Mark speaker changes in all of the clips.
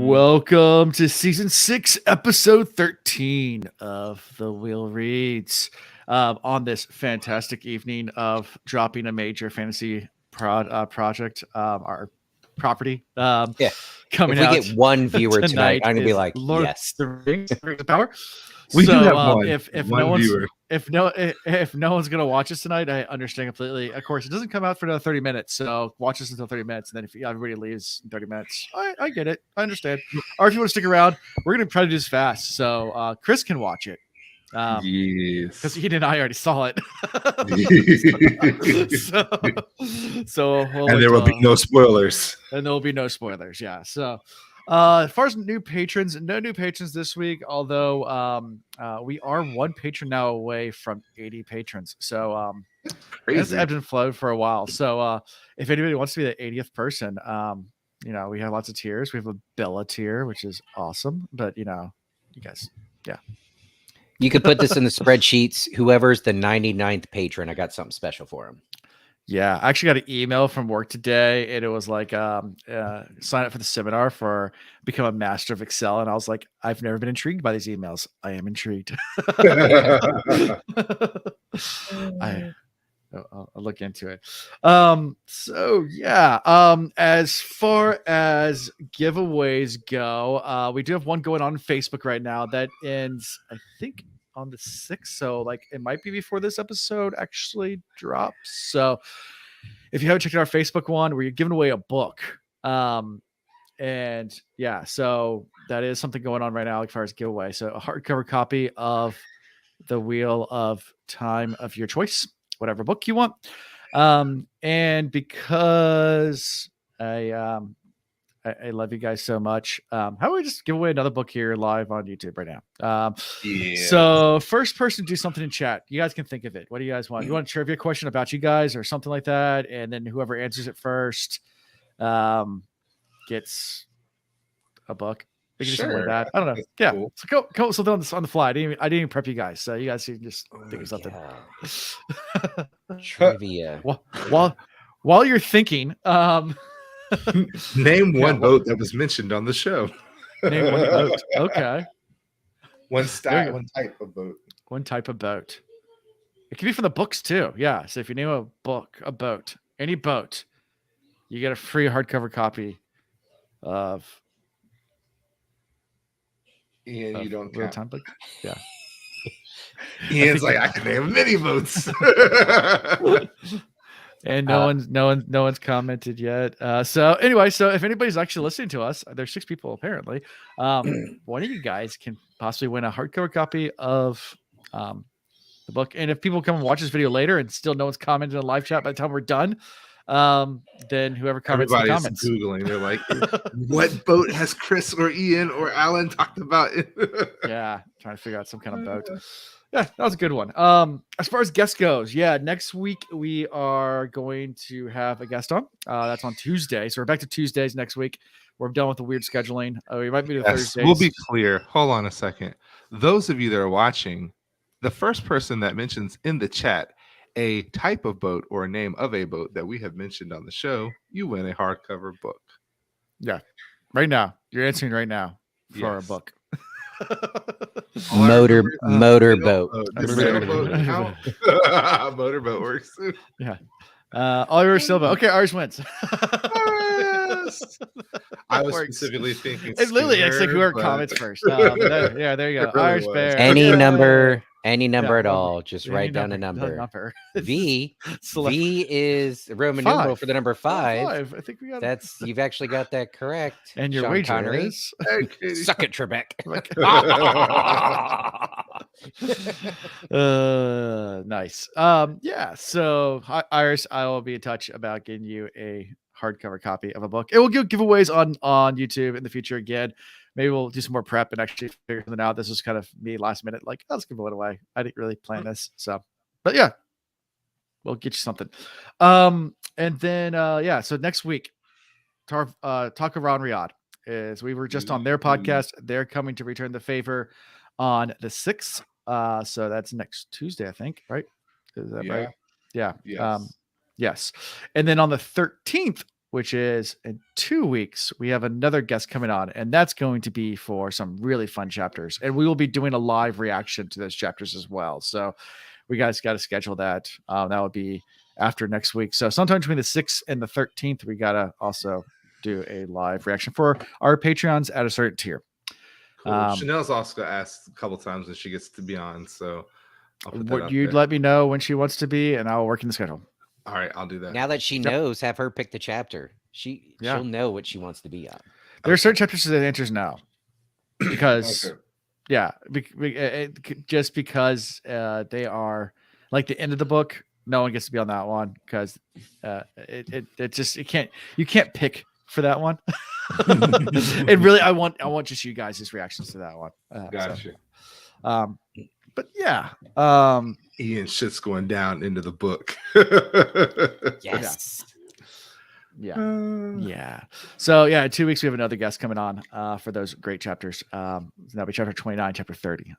Speaker 1: Welcome to season 6, episode 13 of The Wheel Reads. On this fantastic evening of dropping a major fantasy project, our property, coming
Speaker 2: if we
Speaker 1: out.
Speaker 2: Get one viewer tonight, I'm gonna be like,
Speaker 1: Lord
Speaker 2: yes.
Speaker 1: of the Rings, Rings of Power.
Speaker 3: We do have one.
Speaker 1: If
Speaker 3: one viewer.
Speaker 1: if no one's gonna watch us tonight, I understand completely. Of course, it doesn't come out for another 30 minutes, so watch us until 30 minutes, and then if everybody leaves in 30 minutes, I get it, I understand. Or if you want to stick around, we're gonna try to do this fast, so Chris can watch it.
Speaker 3: Yes,
Speaker 1: because he and I already saw it. so
Speaker 3: and there will be no spoilers.
Speaker 1: And there will be no spoilers. Yeah. So. As far as new patrons, no new patrons this week, although we are one patron now away from 80 patrons. So it's ebbed and flowed for a while. So if anybody wants to be the 80th person, we have lots of tiers. We have a Bella tier, which is awesome. But, you guys, yeah.
Speaker 2: You could put this in the spreadsheets. Whoever's the 99th patron, I got something special for him.
Speaker 1: Yeah, I actually got an email from work today, and it was like, sign up for the seminar for Become a Master of Excel. And I was like, I've never been intrigued by these emails. I am intrigued. I'll look into it. As far as giveaways go, we do have one going on Facebook right now that ends, I think, on the 6th, so it might be before this episode actually drops. So if you haven't checked out our Facebook one, we're giving away a book, so that is something going on right now as far as giveaway. So a hardcover copy of The Wheel of Time of your choice, whatever book you want, and because I love you guys so much. How about we just give away another book here live on YouTube right now? So first person to do something in chat. You guys can think of it. What do you guys want? You want a trivia question about you guys or something like that? And then whoever answers it first gets a book. We can do something like that. I don't know. That's cool. So go something on the fly. I didn't even prep you guys. So you guys can just think of something.
Speaker 2: Trivia.
Speaker 1: While you're thinking,
Speaker 3: name one boat that was mentioned on the show.
Speaker 1: Name one boat. Okay.
Speaker 3: One type of boat.
Speaker 1: One type of boat. It can be from the books too. Yeah. So if you name a boat, any boat, you get a free hardcover copy of.
Speaker 3: Ian, you don't count.
Speaker 1: Time book. Yeah.
Speaker 3: Ian's like, I can name many boats.
Speaker 1: And no one's commented yet. So anyway, so if anybody's actually listening to us, there's 6 people apparently. One of you guys can possibly win a hardcover copy of the book. And if people come and watch this video later and still no one's commented in the live chat by the time we're done, then whoever comments in the comments.
Speaker 3: Googling, they're like, what boat has Chris or Ian or Alan talked about?
Speaker 1: Yeah, trying to figure out some kind of boat. Yeah, that was a good one. As far as guest goes, next week we are going to have a guest on. That's on Tuesday. So we're back to Tuesdays next week. We're done with the weird scheduling. We might be to Thursdays.
Speaker 3: We'll be clear. Hold on a second. Those of you that are watching, the first person that mentions in the chat a type of boat or a name of a boat that we have mentioned on the show, you win a hardcover book.
Speaker 1: Yeah. Right now. You're answering right now for a book.
Speaker 2: Motorboat.
Speaker 3: Motorboat works.
Speaker 1: Yeah. Irish Silva. Okay, Irish wins.
Speaker 3: I was specifically thinking.
Speaker 1: It's literally like whoever comments first. There you go. Really Irish Bear.
Speaker 2: Any number at all. Just write down a number. V is Roman numeral for the number 5.
Speaker 1: I think we got
Speaker 2: you've actually got that correct.
Speaker 1: And your wager is
Speaker 2: suck it, Trebek.
Speaker 1: Nice. So Iris, I will be in touch about getting you a hardcover copy of a book. It will give giveaways on YouTube in the future again. Maybe we'll do some more prep and actually figure something out. This was kind of me last minute, like, let's give it away. I didn't really plan this. So, but yeah, we'll get you something. And then, so next week, Talk Around Riyadh is, we were just on their podcast. They're coming to return the favor on the 6th. So that's next Tuesday, I think, right? Is that right? Yeah.
Speaker 3: Yes.
Speaker 1: Yes. And then on the 13th, which is in 2 weeks, we have another guest coming on, and that's going to be for some really fun chapters. And we will be doing a live reaction to those chapters as well. So we guys got to schedule that. That would be after next week. So sometime between the 6th and the 13th, we got to also do a live reaction for our Patreons at a certain tier.
Speaker 3: Cool. Chanel's also asked a couple times when she gets to be on. So
Speaker 1: you'd let me know when she wants to be, and I'll work in the schedule.
Speaker 3: All right, I'll do that.
Speaker 2: Now that she knows, have her pick the chapter. She'll know what she wants to be on.
Speaker 1: There are certain chapters that answers now because just because they are like the end of the book. No one gets to be on that one because you can't pick for that one. And really, I want just you guys' reactions to that one.
Speaker 3: Gotcha.
Speaker 1: But yeah,
Speaker 3: Ian shit's going down into the book.
Speaker 2: Yes.
Speaker 1: Yeah. So yeah, in 2 weeks we have another guest coming on for those great chapters. That'll be chapter 29, chapter 30,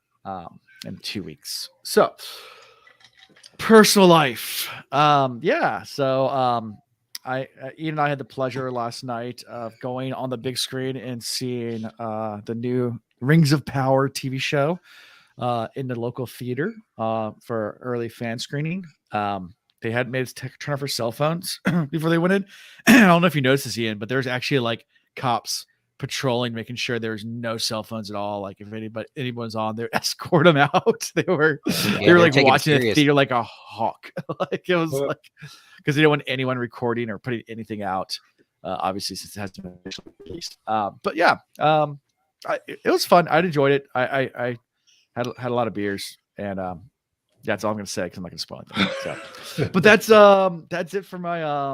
Speaker 1: in 2 weeks. So personal life. So Ian and I had the pleasure last night of going on the big screen and seeing the new Rings of Power TV show in the local theater for early fan screening. They had made us turn off our cell phones before they went in. I don't know if you noticed this, Ian, but there's actually like cops patrolling, making sure there's no cell phones at all. Like if anyone's on, they escort them out. They were like watching the theater like a hawk. Like it was like because they don't want anyone recording or putting anything out. Obviously, since it hasn't been officially released. But yeah, it was fun. I enjoyed it. I had a lot of beers and that's all I'm gonna say because I'm not gonna spoil it. So, but that's it for my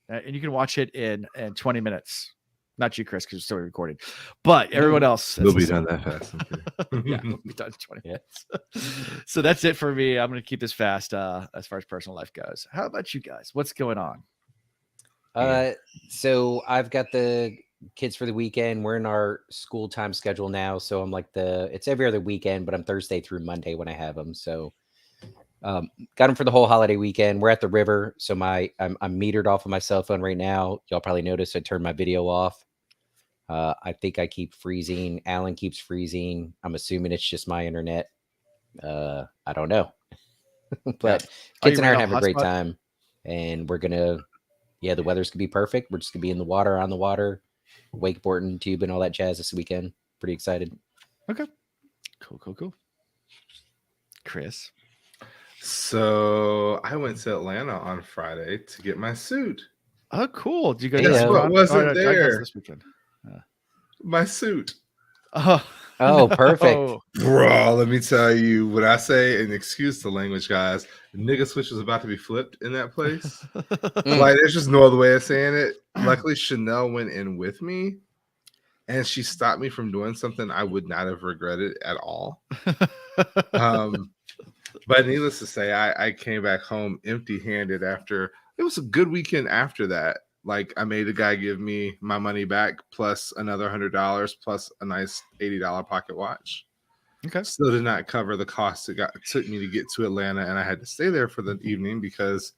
Speaker 1: and you can watch it in 20 minutes. Not you, Chris, because it's still recording, but everyone else.
Speaker 3: We'll be done that fast.
Speaker 1: Yeah, we'll be done in 20 minutes. So that's it for me. I'm gonna keep this fast as far as personal life goes. How about you guys? What's going on?
Speaker 2: So I've got the kids for the weekend. We're in our school time schedule now, so I'm like it's every other weekend, but I'm Thursday through Monday when I have them. So got them for the whole holiday weekend. We're at the river, so I'm metered off of my cell phone right now. Y'all probably noticed I turned my video off. I think I keep freezing. Alan keeps freezing. I'm assuming it's just my internet. I don't know. But kids and I are having a great time, and we're gonna the weather's gonna be perfect. We're just gonna be in the water, on the water, wakeboarding, tubing, all that jazz this weekend. Pretty excited.
Speaker 1: Okay. Cool. Chris.
Speaker 3: So I went to Atlanta on Friday to get my suit.
Speaker 1: Oh, cool. Did you go?
Speaker 3: Guess what wasn't there
Speaker 1: this weekend?
Speaker 3: My suit.
Speaker 2: Oh, perfect.
Speaker 3: Bro, let me tell you, when I say, and excuse the language, guys, nigga switch was about to be flipped in that place. Like, there's just no other way of saying it. Luckily, Chanel went in with me, and she stopped me from doing something I would not have regretted at all. But needless to say, I came back home empty-handed after. It was a good weekend after that. Like, I made a guy give me my money back plus another $100 plus a nice $80 pocket watch.
Speaker 1: Okay.
Speaker 3: Still did not cover the cost it took me to get to Atlanta, and I had to stay there for the evening because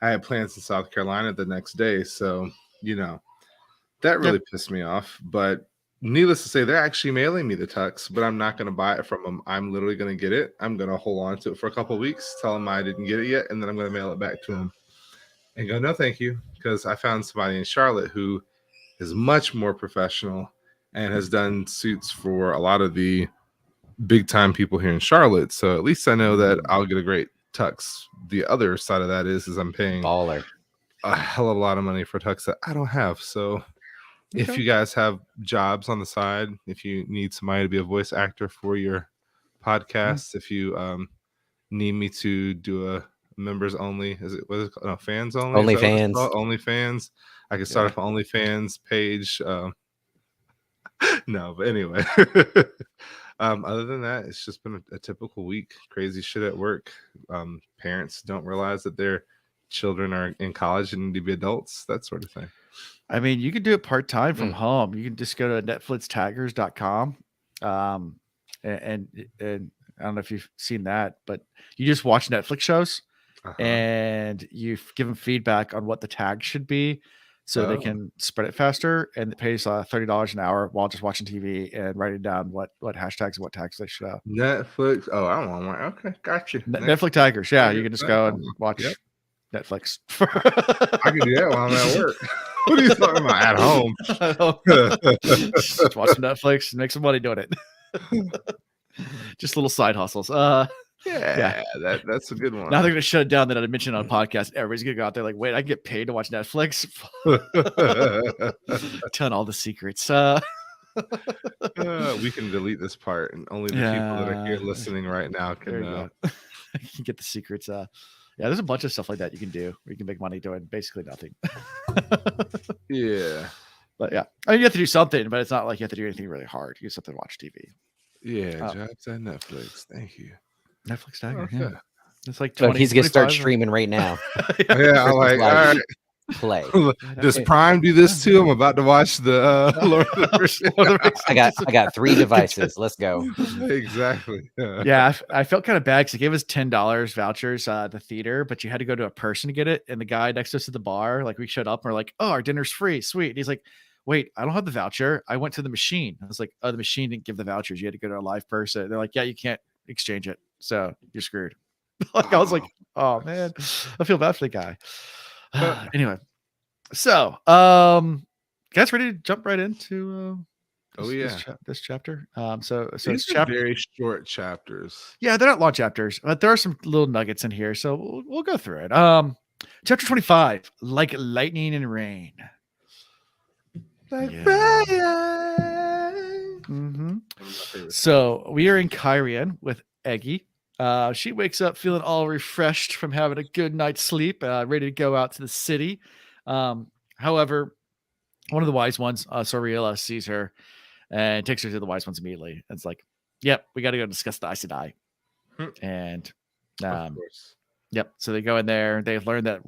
Speaker 3: I had plans in South Carolina the next day. So, that really pissed me off. But needless to say, they're actually mailing me the tux, but I'm not going to buy it from them. I'm literally going to get it. I'm going to hold on to it for a couple of weeks, tell them I didn't get it yet, and then I'm going to mail it back to them. And go, no, thank you, because I found somebody in Charlotte who is much more professional and has done suits for a lot of the big time people here in Charlotte. So at least I know that I'll get a great tux. The other side of that is I'm paying
Speaker 2: baller
Speaker 3: a hell of a lot of money for a tux that I don't have. So if you guys have jobs on the side, if you need somebody to be a voice actor for your podcast, if you need me to do a members only, fans only, OnlyFans, I can start up an OnlyFans page. No, but anyway, other than that, it's just been a typical week. Crazy shit at work. Parents don't realize that their children are in college and need to be adults, that sort of thing.
Speaker 1: I mean, you can do it part-time from home. You can just go to netflixtaggers.com and I don't know if you've seen that, but you just watch Netflix shows and you give them feedback on what the tag should be. so they can spread it faster, and it pays $30 an hour while just watching TV and writing down what hashtags and what tags they show.
Speaker 3: Netflix. Oh, I want one. Okay, got you.
Speaker 1: Netflix Tigers. Yeah, you can just go and watch Netflix.
Speaker 3: I can do that while I'm at work. What are you talking about? At home.
Speaker 1: Just watch some Netflix and make some money doing it. Just little side hustles.
Speaker 3: That's a good one.
Speaker 1: Now they're gonna shut it down that I mentioned on a podcast. Everybody's gonna go out there like, wait, I can get paid to watch Netflix. Telling all the secrets.
Speaker 3: We can delete this part, and only the people that are here listening right now can know.
Speaker 1: You can get the secrets. There's a bunch of stuff like that you can do where you can make money doing basically nothing.
Speaker 3: Yeah.
Speaker 1: But yeah, I mean, you have to do something, but it's not like you have to do anything really hard. You just have to watch TV.
Speaker 3: Yeah, jobs at Netflix. Thank you.
Speaker 1: Netflix Tiger.
Speaker 3: Okay.
Speaker 1: Yeah. It's like
Speaker 2: 20, he's gonna start
Speaker 1: 25.
Speaker 2: streaming right now.
Speaker 3: Yeah, I'm like, all right.
Speaker 2: Play.
Speaker 3: Does Prime do this too? I'm about to watch the Lord of the Rings.
Speaker 2: I got 3 devices. Let's go.
Speaker 3: Exactly.
Speaker 1: Yeah, I felt kind of bad because they gave us $10 vouchers at the theater, but you had to go to a person to get it. And the guy next to us at the bar, like we showed up and we're like, oh, our dinner's free. Sweet. And he's like, wait, I don't have the voucher. I went to the machine. I was like, oh, the machine didn't give the vouchers. You had to go to a live person. They're like, yeah, you can't exchange it. So you're screwed. Like I was like, oh man, I feel bad for the guy. Anyway, so guys, ready to jump right into this chapter. So
Speaker 3: These
Speaker 1: it's
Speaker 3: are very short chapters.
Speaker 1: Yeah, they're not long chapters, but there are some little nuggets in here, so we'll go through it. Chapter 25, like lightning and rain. So we are in Kyrian with Eggy. She wakes up feeling all refreshed from having a good night's sleep, ready to go out to the city. However, one of the wise ones, Soriela, sees her and takes her to the wise ones immediately. It's like, yep, we got to go discuss the Aes Sedai. And
Speaker 3: Of course.
Speaker 1: yep, so they go in there. They learn that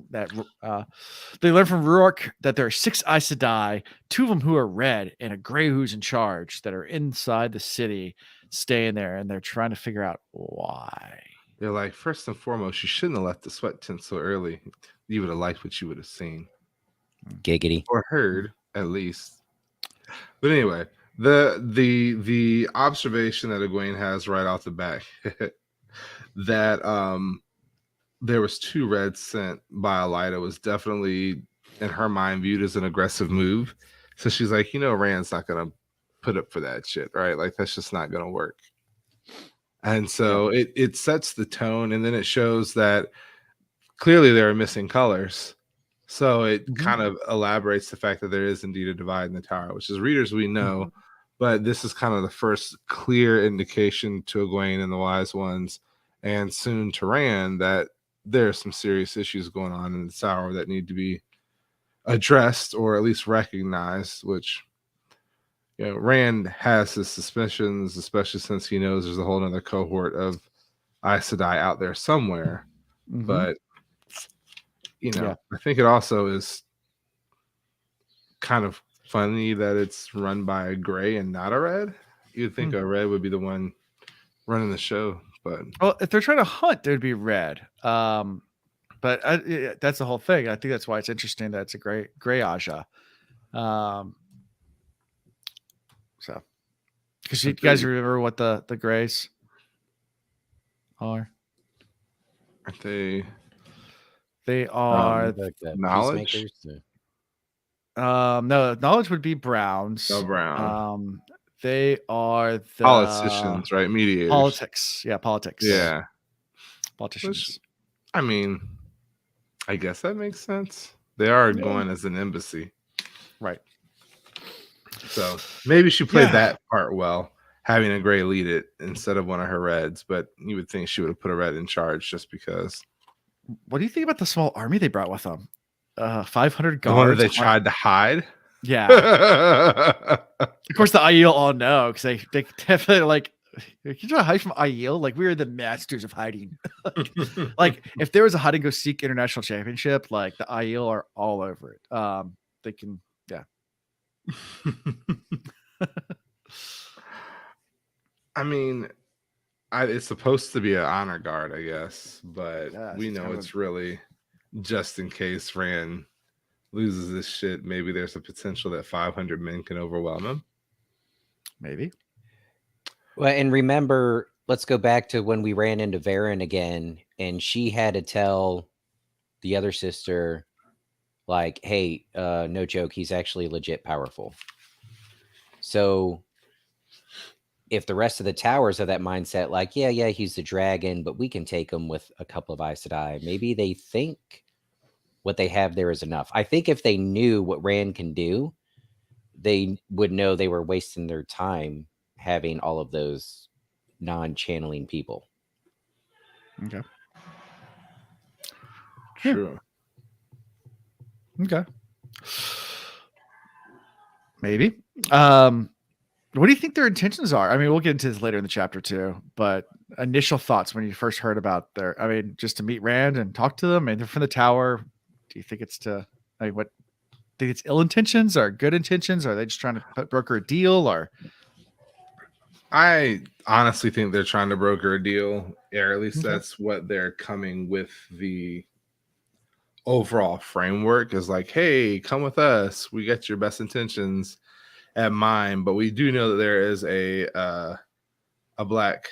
Speaker 1: they learn from Ruark that there are 6 Aes Sedai, 2 of them who are red, and a gray who's in charge that are inside the city, staying there, and they're trying to figure out why.
Speaker 3: They're like, first and foremost, you shouldn't have left the sweat tent so early. You would have liked what you would have seen.
Speaker 2: Giggity.
Speaker 3: Or heard, at least. But anyway, the observation that Egwene has right off the bat that there was 2 reds sent by Elaida was definitely in her mind viewed as an aggressive move. So she's like, Rand's not gonna put up for that shit, right? Like that's just not gonna work. And so it sets the tone, and then it shows that clearly there are missing colors. So it kind of elaborates the fact that there is indeed a divide in the tower, which as readers we know, but this is kind of the first clear indication to Egwene and the wise ones, and soon to Rand, that there are some serious issues going on in the tower that need to be addressed or at least recognized, which Rand has his suspicions, especially since he knows there's a whole other cohort of Aes Sedai out there somewhere. But I think it also is kind of funny that it's run by a gray and not a red. You'd think a red would be the one running the show, but
Speaker 1: if they're trying to hunt, there'd be red. But that's the whole thing. I think that's why it's interesting that it's a gray Aja. So, because you guys remember what the grays are?
Speaker 3: Aren't they?
Speaker 1: They are
Speaker 3: knowledge.
Speaker 1: No, knowledge would be browns.
Speaker 3: No brown.
Speaker 1: They are the
Speaker 3: politicians, right? Mediators.
Speaker 1: Politics. Yeah, politics.
Speaker 3: Yeah.
Speaker 1: Politicians.
Speaker 3: Which, I mean, I guess that makes sense. They are going as an embassy.
Speaker 1: Right.
Speaker 3: So maybe she played that part well, having a gray lead it instead of one of her reds, but you would think she would have put a red in charge just because.
Speaker 1: What do you think about the small army they brought with them? 500 guards.
Speaker 3: The one that they tried to hide?
Speaker 1: Yeah. Of course, the Aiel all know because they definitely like. You try to hide from Aiel? Like we are the masters of hiding. Like if there was a hide and go seek international championship, like the Aiel are all over it. They can,
Speaker 3: I mean, it's supposed to be an honor guard, I guess, but we know it's really just in case Rand loses this shit, maybe there's a potential that 500 men can overwhelm him.
Speaker 1: Maybe.
Speaker 2: Well, and remember, let's go back to when we ran into Varen again, and she had to tell the other sister, like, hey, no joke, he's actually legit powerful. So if the rest of the towers have that mindset, like, yeah, he's the dragon, but we can take him with a couple of Aes Sedai, maybe they think what they have there is enough. I think if they knew what Rand can do, they would know they were wasting their time having all of those non-channeling people.
Speaker 1: Okay.
Speaker 3: True.
Speaker 1: Okay. Maybe. What do you think their intentions are? I mean, we'll get into this later in the chapter too, but initial thoughts when you first heard about just to meet Rand and talk to them, and they're from the tower. Do you think it's think it's ill intentions or good intentions? Or are they just trying to broker a deal? Or
Speaker 3: I honestly think they're trying to broker a deal, or at least that's what they're coming with. The overall framework is like, hey, come with us. We got your best intentions at mind, but we do know that there is a black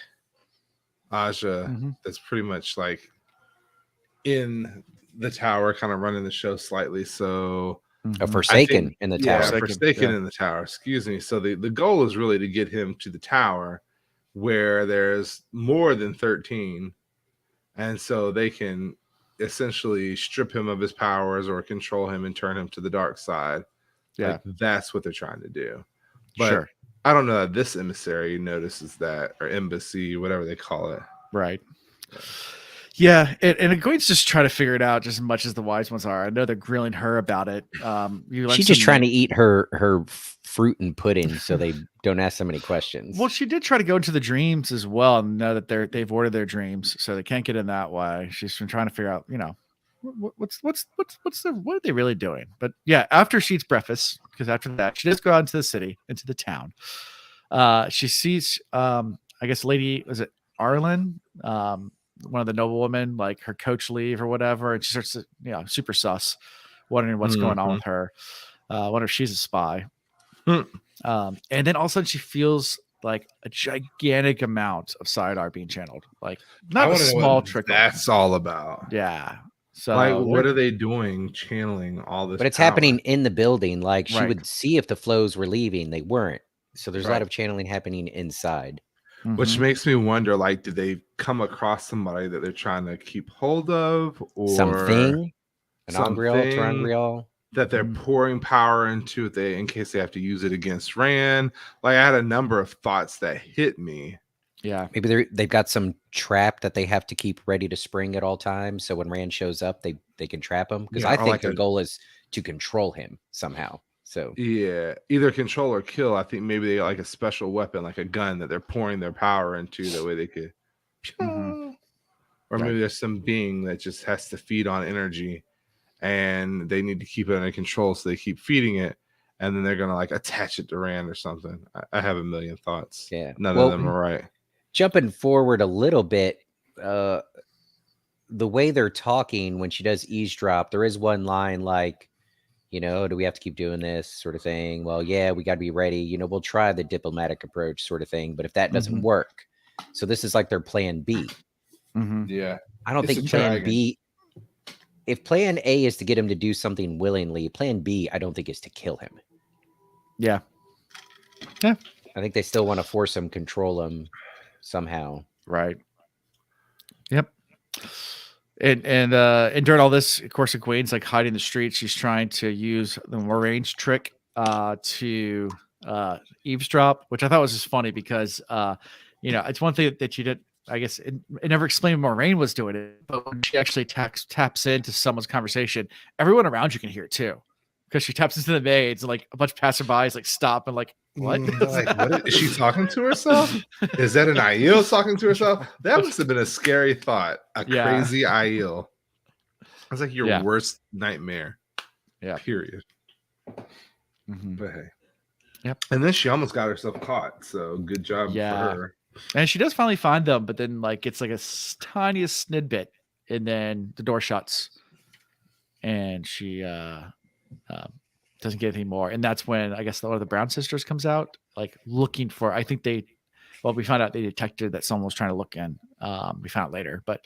Speaker 3: Aja that's pretty much like in the tower, kind of running the show slightly. So
Speaker 2: a Forsaken in the tower.
Speaker 3: Forsaken in the tower. Excuse me. So the goal is really to get him to the tower where there's more than 13, and so they can essentially strip him of his powers or control him and turn him to the dark side.
Speaker 1: Yeah,
Speaker 3: like, that's what they're trying to do. But I don't know that this emissary notices that, or embassy, whatever they call it.
Speaker 1: Right. Yeah, and Gawyn's just trying to figure it out just as much as the wise ones are. I know they're grilling her about it.
Speaker 2: She's just trying to eat her fruit and pudding so they don't ask so many questions.
Speaker 1: Well, she did try to go into the dreams as well and know that they've ordered their dreams, so they can't get in that way. She's been trying to figure out, what are they really doing? But yeah, after she eats breakfast, because after that she does go out into the city, into the town. She sees, I guess, was it Arlen? One of the noblewomen, like her coach leave or whatever, and she starts to, super sus, wondering what's going on with her. Wonder if she's a spy. And then all of a sudden she feels like a gigantic amount of Sidar being channeled, like not a small trickle.
Speaker 3: That's all about.
Speaker 1: Yeah. So
Speaker 3: like, what are they doing channeling all this?
Speaker 2: But it's
Speaker 3: power?
Speaker 2: happening in the building. Like, she would see if the flows were leaving. They weren't. So there's a lot of channeling happening inside.
Speaker 3: Which makes me wonder, like, did they come across somebody that they're trying to keep hold of, or
Speaker 2: something, an Angreal,
Speaker 3: that they're pouring power into in case they have to use it against Rand? Like, I had a number of thoughts that hit me.
Speaker 1: Yeah,
Speaker 2: maybe they've got some trap that they have to keep ready to spring at all times, so when Rand shows up, they can trap him. Because I think like their goal is to control him somehow. So
Speaker 3: yeah, either control or kill. I think maybe they got like a special weapon, like a gun that they're pouring their power into. That way they could, or maybe there's some being that just has to feed on energy, and they need to keep it under control, so they keep feeding it, and then they're gonna like attach it to Rand or something. I have a million thoughts.
Speaker 2: Yeah,
Speaker 3: none of them are right.
Speaker 2: Jumping forward a little bit, the way they're talking when she does eavesdrop, there is one line like, do we have to keep doing this sort of thing? Well, yeah, we got to be ready. We'll try the diplomatic approach sort of thing. But if that doesn't work, so this is like their plan B.
Speaker 3: Yeah.
Speaker 2: I don't think plan B, if plan A is to get him to do something willingly, plan B, I don't think is to kill him.
Speaker 1: Yeah. Yeah.
Speaker 2: I think they still want to force him, control him somehow.
Speaker 1: Right. Yep. And during all this, of course, Gawyn's like hiding in the streets. She's trying to use the Moiraine's trick to eavesdrop, which I thought was just funny because it's one thing that you did. I guess it never explained Moiraine was doing it, but when she actually taps into someone's conversation, everyone around you can hear it too, because she taps into the maids and like a bunch of passerbys like stop and like, what?
Speaker 3: Like, what is she talking to herself? Is that an Aiel talking to herself? That must have been a scary thought. Crazy Aiel. That's like your worst nightmare.
Speaker 1: Yeah.
Speaker 3: Period. But hey.
Speaker 1: Yep.
Speaker 3: And then she almost got herself caught. So good job for her.
Speaker 1: And she does finally find them, but then like it's like a tiniest snidbit, and then the door shuts, and she Doesn't get any more, and that's when I guess one of the Brown sisters comes out, like looking for. I think we found out they detected that someone was trying to look in. We found out later, but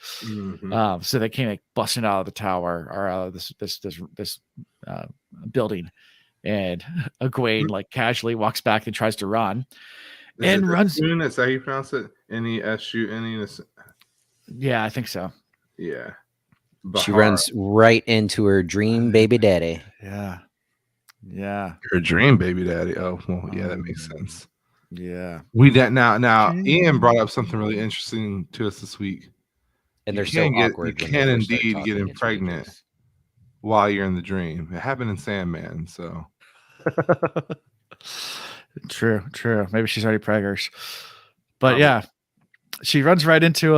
Speaker 1: so they came like busting out of the tower or out of this building, and Egwene like casually walks back and tries to run, and runs.
Speaker 3: Is that how you pronounce it? N-E-S-U-N-E.
Speaker 1: Yeah, I think so.
Speaker 3: Yeah.
Speaker 2: She runs right into her dream baby daddy.
Speaker 1: Yeah. Yeah.
Speaker 3: Her dream baby daddy. Oh, well, yeah, that makes sense.
Speaker 1: Yeah.
Speaker 3: Now Ian brought up something really interesting to us this week.
Speaker 2: And they're so awkward.
Speaker 3: You can indeed get pregnant while you're in the dream. It happened in Sandman, so.
Speaker 1: True. Maybe she's already preggers. But yeah, she runs right into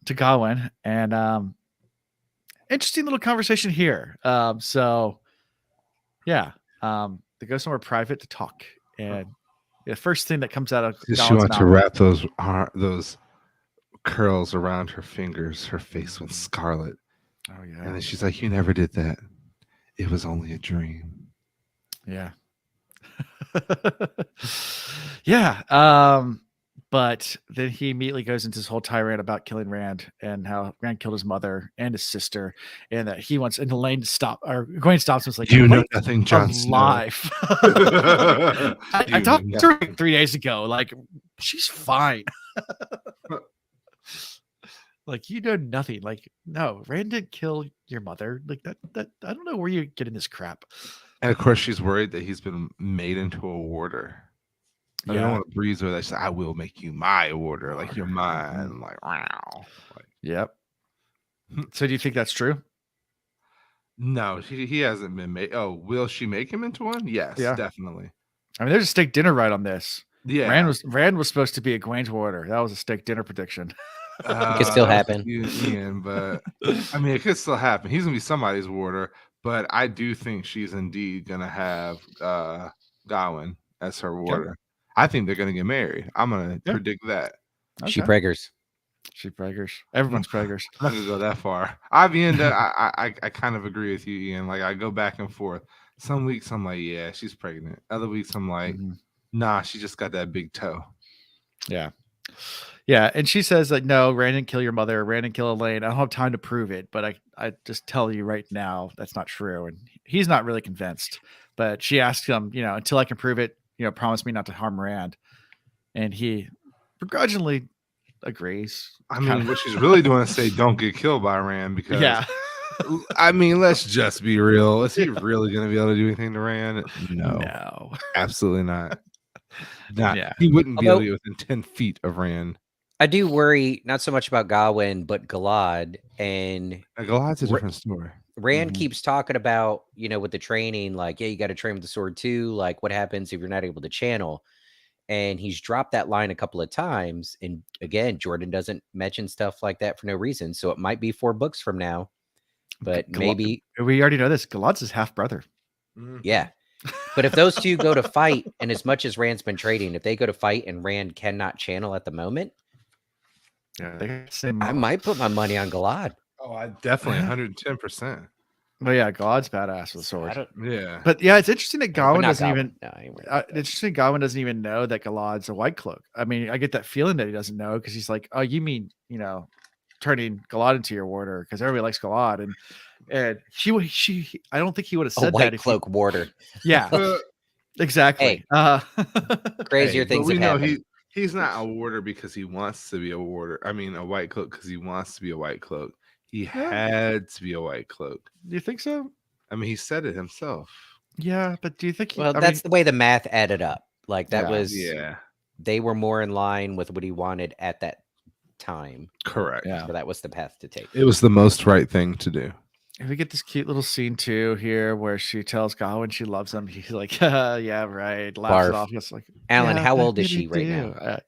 Speaker 1: to Gawyn, and interesting little conversation here. So yeah, they go somewhere private to talk, and the first thing that comes out of
Speaker 3: she wants to wrap those curls around her fingers. Her face went scarlet.
Speaker 1: Oh yeah,
Speaker 3: and then she's like, "You never did that. It was only a dream."
Speaker 1: Yeah. Yeah. But then he immediately goes into this whole tirade about killing Rand and how Rand killed his mother and his sister, and that he wants Elaine to stop. Or Gawyn stops him. It's like,
Speaker 3: you know nothing, Jon Snow.
Speaker 1: Alive. I talked to her 3 days ago. Like, she's fine. Like, you know nothing. Like, no, Rand didn't kill your mother. Like that. I don't know where you're getting this crap.
Speaker 3: And of course, she's worried that he's been made into a warder. I don't want to breeze over that. She's like, I will make you my warder, like you're mine. Like, wow.
Speaker 1: Yep. So do you think that's true?
Speaker 3: No, he hasn't been made. Oh, will she make him into one? Yes, definitely.
Speaker 1: I mean, there's a steak dinner right on this.
Speaker 3: Yeah.
Speaker 1: Rand was supposed to be Egwene's warder. That was a steak dinner prediction.
Speaker 2: It could still happen.
Speaker 3: Ian, but I mean, it could still happen. He's going to be somebody's warder, but I do think she's indeed going to have Gawyn as her warder. Yep. I think they're going to get married. I'm going to predict that.
Speaker 2: Okay. She preggers.
Speaker 1: Everyone's preggers.
Speaker 3: I'm not going to go that far. I kind of agree with you, Ian. Like, I go back and forth. Some weeks I'm like, yeah, she's pregnant. Other weeks I'm like, nah, she just got that big toe.
Speaker 1: Yeah. Yeah, and she says like, no, Rand didn't kill your mother. Rand didn't kill Elaine. I don't have time to prove it, but I just tell you right now that's not true. And he's not really convinced. But she asks him, until I can prove it, promise me not to harm Rand. And he begrudgingly agrees.
Speaker 3: I mean, what she's really doing is say, don't get killed by Rand, because I mean, let's just be real. Is he really going to be able to do anything to Rand? No, absolutely not. He wouldn't be able to get within 10 feet of Rand.
Speaker 2: I do worry not so much about Gawyn, but Galad. And
Speaker 3: Galad's a different story.
Speaker 2: Rand keeps talking about, with the training, like, yeah, you got to train with the sword too. Like, what happens if you're not able to channel? And he's dropped that line a couple of times. And again, Jordan doesn't mention stuff like that for no reason. So it might be 4 books from now. But maybe
Speaker 1: we already know this. Galad's his half brother.
Speaker 2: Yeah. But if those two go to fight, and as much as Rand's been trading, if they go to fight and Rand cannot channel at the moment, I might put my money on Galad.
Speaker 3: Oh, I definitely 110%.
Speaker 1: But yeah, Galad's badass with a sword.
Speaker 3: Yeah.
Speaker 1: But yeah, it's interesting that Gawyn doesn't even. Interesting, Gawyn doesn't even know that Galad's a white cloak. I mean, I get that feeling that he doesn't know, because he's like, oh, you mean turning Galad into your warder, because everybody likes Galad, and she I don't think he would have said
Speaker 2: that. White cloak warder.
Speaker 1: Yeah. Exactly.
Speaker 2: Crazier things have happened.
Speaker 3: He's not a warder because he wants to be a warder. I mean, a white cloak because he wants to be a white cloak. He had to be a white cloak.
Speaker 1: Do you think so?
Speaker 3: I mean, he said it himself.
Speaker 1: Yeah, but do you think
Speaker 2: that's the way the math added up. Like, that was
Speaker 3: yeah.
Speaker 2: They were more in line with what he wanted at that time.
Speaker 3: Correct.
Speaker 2: Yeah. So that was the path to take.
Speaker 3: It was the most right thing to do.
Speaker 1: And we get this cute little scene too here where she tells Gawyn she loves him. He's like, yeah, right. Laughs it off. Just like,
Speaker 2: Alan, how old is she right now?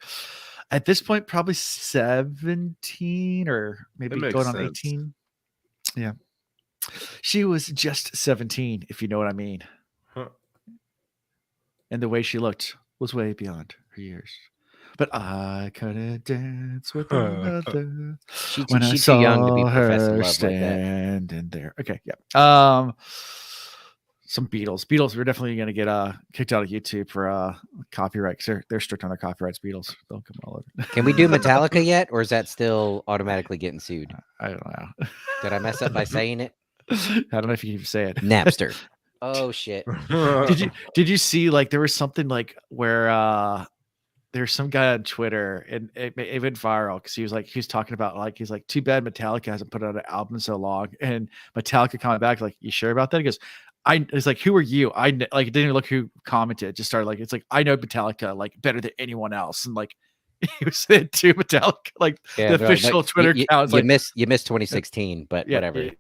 Speaker 1: At this point, probably 17 or maybe going on 18. Yeah. She was just 17, if you know what I mean.
Speaker 3: Huh.
Speaker 1: And the way she looked was way beyond her years. But I couldn't dance with another.
Speaker 2: She's too young to be professing love
Speaker 1: standing like that. There. Okay, yeah. some Beatles. Beatles, we're definitely going to get kicked out of YouTube for copyright because they're strict on their copyrights. Beatles, they'll come all over.
Speaker 2: Can we do Metallica yet, or is that still automatically getting sued?
Speaker 1: I don't know.
Speaker 2: Did I mess up by saying it?
Speaker 1: I don't know if you can say it.
Speaker 2: Napster. Oh shit.
Speaker 1: Did you see like there was something like where there's some guy on Twitter and it went viral because he was talking about like he's like, too bad Metallica hasn't put out an album in so long, and Metallica coming back like, you sure about that? He goes, it's like, who are you? Like didn't even look who commented, just started like, it's like, I know Metallica like better than anyone else, and like he was saying to Metallica like the official
Speaker 2: like,
Speaker 1: Twitter account.
Speaker 2: You missed 2016, but whatever.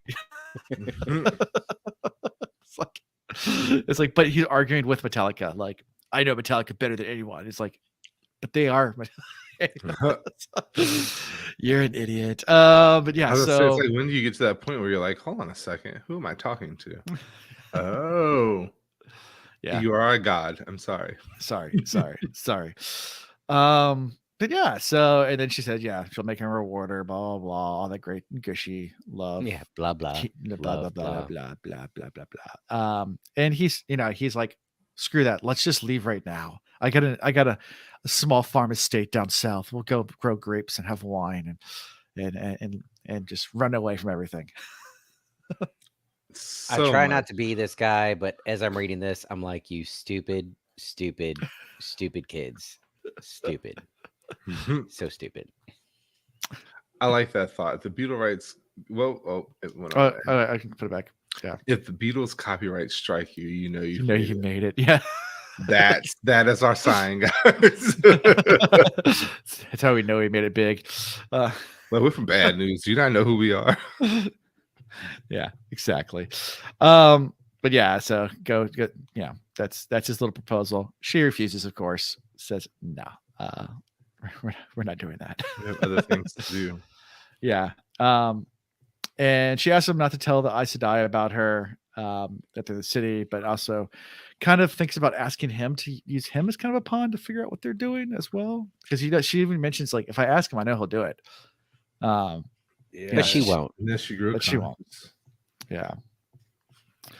Speaker 1: It's like, but he's arguing with Metallica like, I know Metallica better than anyone. It's like, but they are. You're an idiot. But yeah. So
Speaker 3: it's like, when do you get to that point where you're like, hold on a second, who am I talking to? Oh,
Speaker 1: yeah,
Speaker 3: you are a god. I'm sorry.
Speaker 1: Sorry. But yeah. So and then she said, yeah, she'll make him reward her. Blah blah blah. All that great gushy love.
Speaker 2: Yeah. Blah blah.
Speaker 1: Blah blah blah blah blah blah blah blah. And he's like, screw that. Let's just leave right now. I got a small farm estate down south. We'll go grow grapes and have wine and just run away from everything.
Speaker 2: I try not to be this guy, but as I'm reading this, I'm like, you stupid kids. Stupid. So stupid.
Speaker 3: I like that thought. The Beatle rights. Well,
Speaker 1: I can put it back. Yeah.
Speaker 3: If the Beatles copyright strike you, you know you
Speaker 1: made it. Yeah.
Speaker 3: That is our sign, guys.
Speaker 1: That's how we know we made it big.
Speaker 3: Well, we're from Bad News. Do you not know who we are?
Speaker 1: Yeah, exactly. But yeah, so go. Yeah, that's his little proposal. She refuses, of course. Says no. We're not doing that.
Speaker 3: We have other things to do.
Speaker 1: Yeah. And she asked him not to tell the Aes Sedai about her that they're the city, but also kind of thinks about asking him to use him as kind of a pawn to figure out what they're doing as well. Because she even mentions like, if I ask him, I know he'll do it.
Speaker 2: But she won't.
Speaker 1: She won't. Yeah.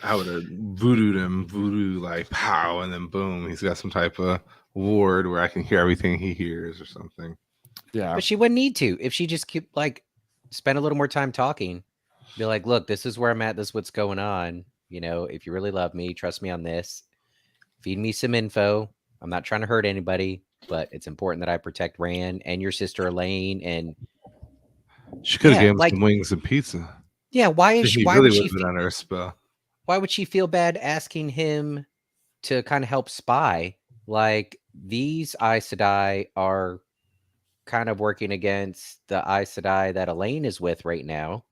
Speaker 3: I would have voodooed him, like pow, and then boom, he's got some type of ward where I can hear everything he hears or something.
Speaker 1: Yeah.
Speaker 2: But she wouldn't need to if she just keep like spend a little more time talking. Be like, look, this is where I'm at. This is what's going on. You know, if you really love me, trust me on this. Feed me some info. I'm not trying to hurt anybody, but it's important that I protect Rand and your sister Elaine. And
Speaker 3: she could have given him some wings and pizza.
Speaker 2: Yeah, why would she
Speaker 3: on her spell?
Speaker 2: Why would she feel bad asking him to kind of help spy? Like, these Aes Sedai are kind of working against the Aes Sedai that Elaine is with right now.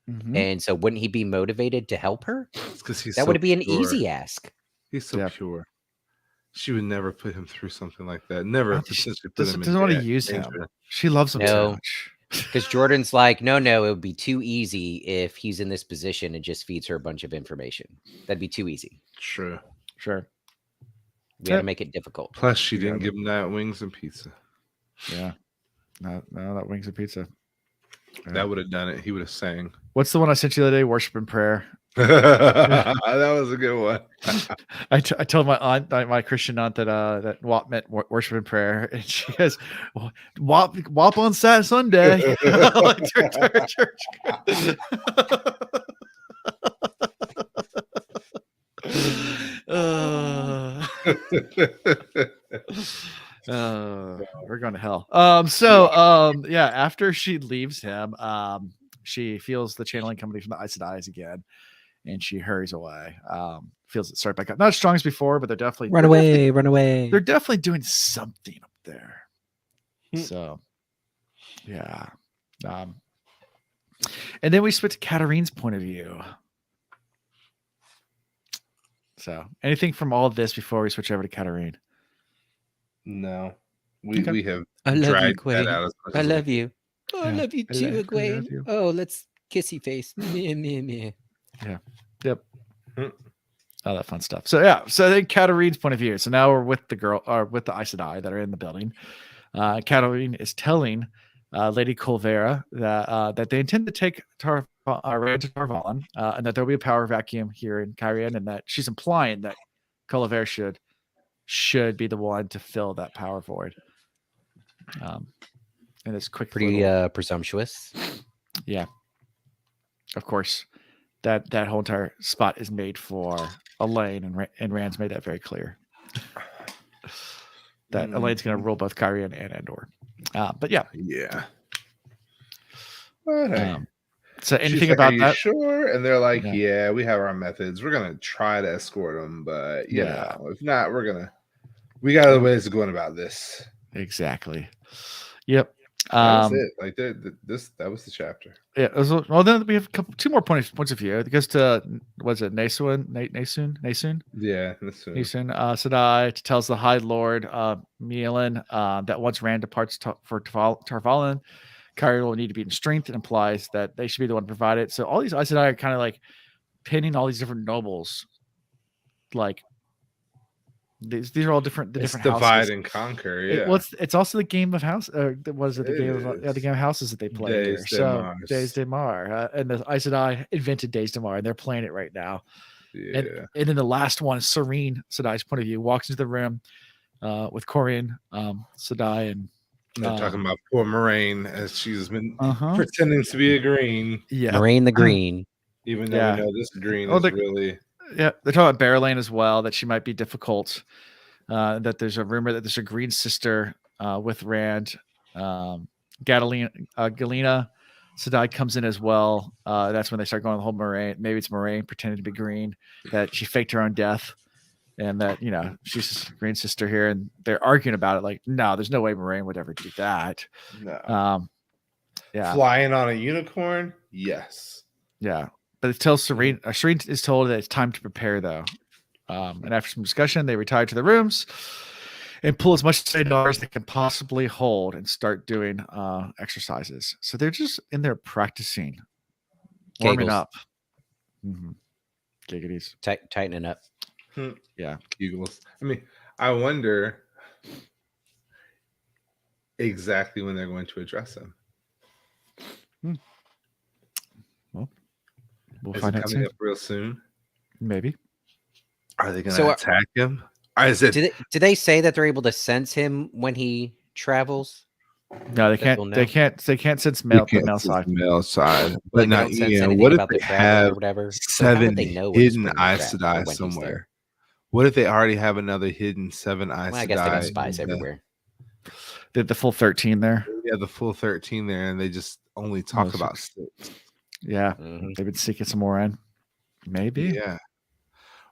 Speaker 2: Mm-hmm. And so wouldn't he be motivated to help her?
Speaker 3: Because
Speaker 2: that would be an easy ask.
Speaker 3: He's so pure. She would never put him through something like that. Never potentially put him in
Speaker 1: doesn't want to use him. She loves him so much.
Speaker 2: Because Jordan's like, no, it would be too easy if he's in this position and just feeds her a bunch of information. That'd be too easy.
Speaker 3: Sure.
Speaker 2: We had to make it difficult.
Speaker 3: Plus, she didn't give him that wings and pizza.
Speaker 1: Yeah. No, that wings and pizza. Yeah.
Speaker 3: That would have done it. He would have sang.
Speaker 1: What's the one I sent you the other day? Worship and prayer.
Speaker 3: That was a good one.
Speaker 1: I told my aunt, my Christian aunt, that WAP meant worship and prayer, and she goes, WAP on Sunday. Like church. We're going to hell. Yeah, after she leaves him, she feels the channeling coming from the Aes Sedai again, and she hurries away. Feels it start back up. Not as strong as before, but they're definitely
Speaker 2: run away.
Speaker 1: They're definitely doing something up there. So, yeah. And then we switch to Katarine's point of view. So, anything from all of this before we switch over to Katarine?
Speaker 3: No, we have.
Speaker 2: I love you, Gawyn. I love you. Oh, I love you too, Gawyn. Oh, let's kissy face.
Speaker 1: Yeah. Yep. All that fun stuff. So yeah. So then Katarine's point of view. So now we're with the girl, or with the Aes Sedai that are in the building. Katarine is telling Lady Colvera that they intend to take Tarfal Rand to Tarvalin, and that there'll be a power vacuum here in Kyrian, and that she's implying that Cullivere should be the one to fill that power void. And this quick
Speaker 2: Pretty
Speaker 1: little,
Speaker 2: presumptuous.
Speaker 1: yeah. Of course, that whole entire spot is made for Elaine, and Rand's made that very clear. That Elaine's going to rule both Kyrian and Endor. But yeah.
Speaker 3: Yeah. But,
Speaker 1: so anything
Speaker 3: she's like,
Speaker 1: about
Speaker 3: are you
Speaker 1: that?
Speaker 3: sure? And they're like,
Speaker 1: Yeah.
Speaker 3: yeah, we have our methods. We're gonna try to escort them, but you know, if not, we got other ways of going about this.
Speaker 1: Exactly. Yep.
Speaker 3: That's it. Like that was the chapter.
Speaker 1: Yeah. Well, then we have two more points of view. It goes to, was it Nasun?
Speaker 3: Yeah,
Speaker 1: Nasun. Sadai tells the High Lord Mielin that once Rand departs for Tarvalin, Kyrie will need to be in strength. It implies that they should be the one to provide it. So all these Aes Sedai are kind of like pinning all these different nobles. Like these are all different. The different
Speaker 3: divide
Speaker 1: houses.
Speaker 3: and conquer. Yeah.
Speaker 1: It's also the game of house. Was it the game of houses that they play here? So Days de Mar, and the Aes Sedai invented Days de Mar, and they're playing it right now.
Speaker 3: Yeah.
Speaker 1: And then the last one, Serene Sedai's point of view, walks into the room with Corian, Sedai, and
Speaker 3: they're talking about poor Moraine as she's been pretending to be a green.
Speaker 1: Yeah,
Speaker 2: Moraine the Green.
Speaker 3: Even though we know this green is really.
Speaker 1: Yeah, they're talking about Barrelane as well, that she might be difficult. That there's a rumor that there's a green sister with Rand. Galina Sedai comes in as well. That's when they start going the whole Moraine. Maybe it's Moraine pretending to be green, that she faked her own death. And that, she's a green sister here, and they're arguing about it. Like, no, there's no way Moraine would ever do that.
Speaker 3: No.
Speaker 1: Yeah.
Speaker 3: Flying on a unicorn? Yes.
Speaker 1: Yeah. But it tells Serene is told that it's time to prepare, though. And after some discussion, they retire to the rooms and pull as much Sadar as they can possibly hold and start doing exercises. So they're just in there practicing, warming up. Mm-hmm. Giggities.
Speaker 2: Tightening up.
Speaker 1: Yeah.
Speaker 3: Kegels. I mean, I wonder exactly when they're going to address him.
Speaker 1: Well, we'll
Speaker 3: is
Speaker 1: find
Speaker 3: it
Speaker 1: out
Speaker 3: coming
Speaker 1: soon.
Speaker 3: up real soon?
Speaker 1: Maybe.
Speaker 3: Are they going to attack him? Or is it?
Speaker 2: Do they say that they're able to sense him when he travels?
Speaker 1: No, they can't. They can't sense male side.
Speaker 3: Male side, but
Speaker 2: like
Speaker 3: not.
Speaker 2: What
Speaker 3: if they have 7 hidden Aes Sedai somewhere? What if they already have another hidden 7 Aes Sedai?
Speaker 2: I guess they got spies everywhere.
Speaker 1: The full 13 there.
Speaker 3: Yeah, the full 13 there, and they just only talk about 6.
Speaker 1: Yeah, they've been seeking some more in. Maybe.
Speaker 3: Yeah.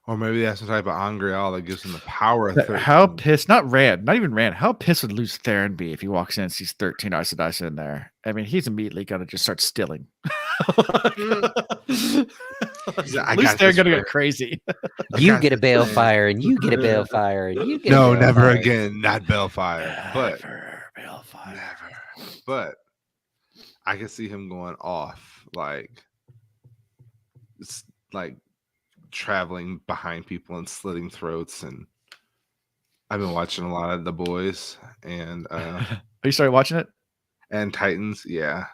Speaker 3: Or maybe that's some type of Angreal that gives him the power of 13.
Speaker 1: How pissed, not even Rand, how pissed would Luce Theron be if he walks in and sees 13 Aes Sedai in there? I mean, he's immediately going to just start stealing. Luce Theron going to go crazy.
Speaker 2: You get a balefire, and you get a balefire, and you get
Speaker 3: No, never again. Not balefire. But
Speaker 1: balefire.
Speaker 3: Never. But I can see him going off, like traveling behind people and slitting throats. And I've been watching a lot of The Boys, and
Speaker 1: you started watching it?
Speaker 3: And Titans, yeah.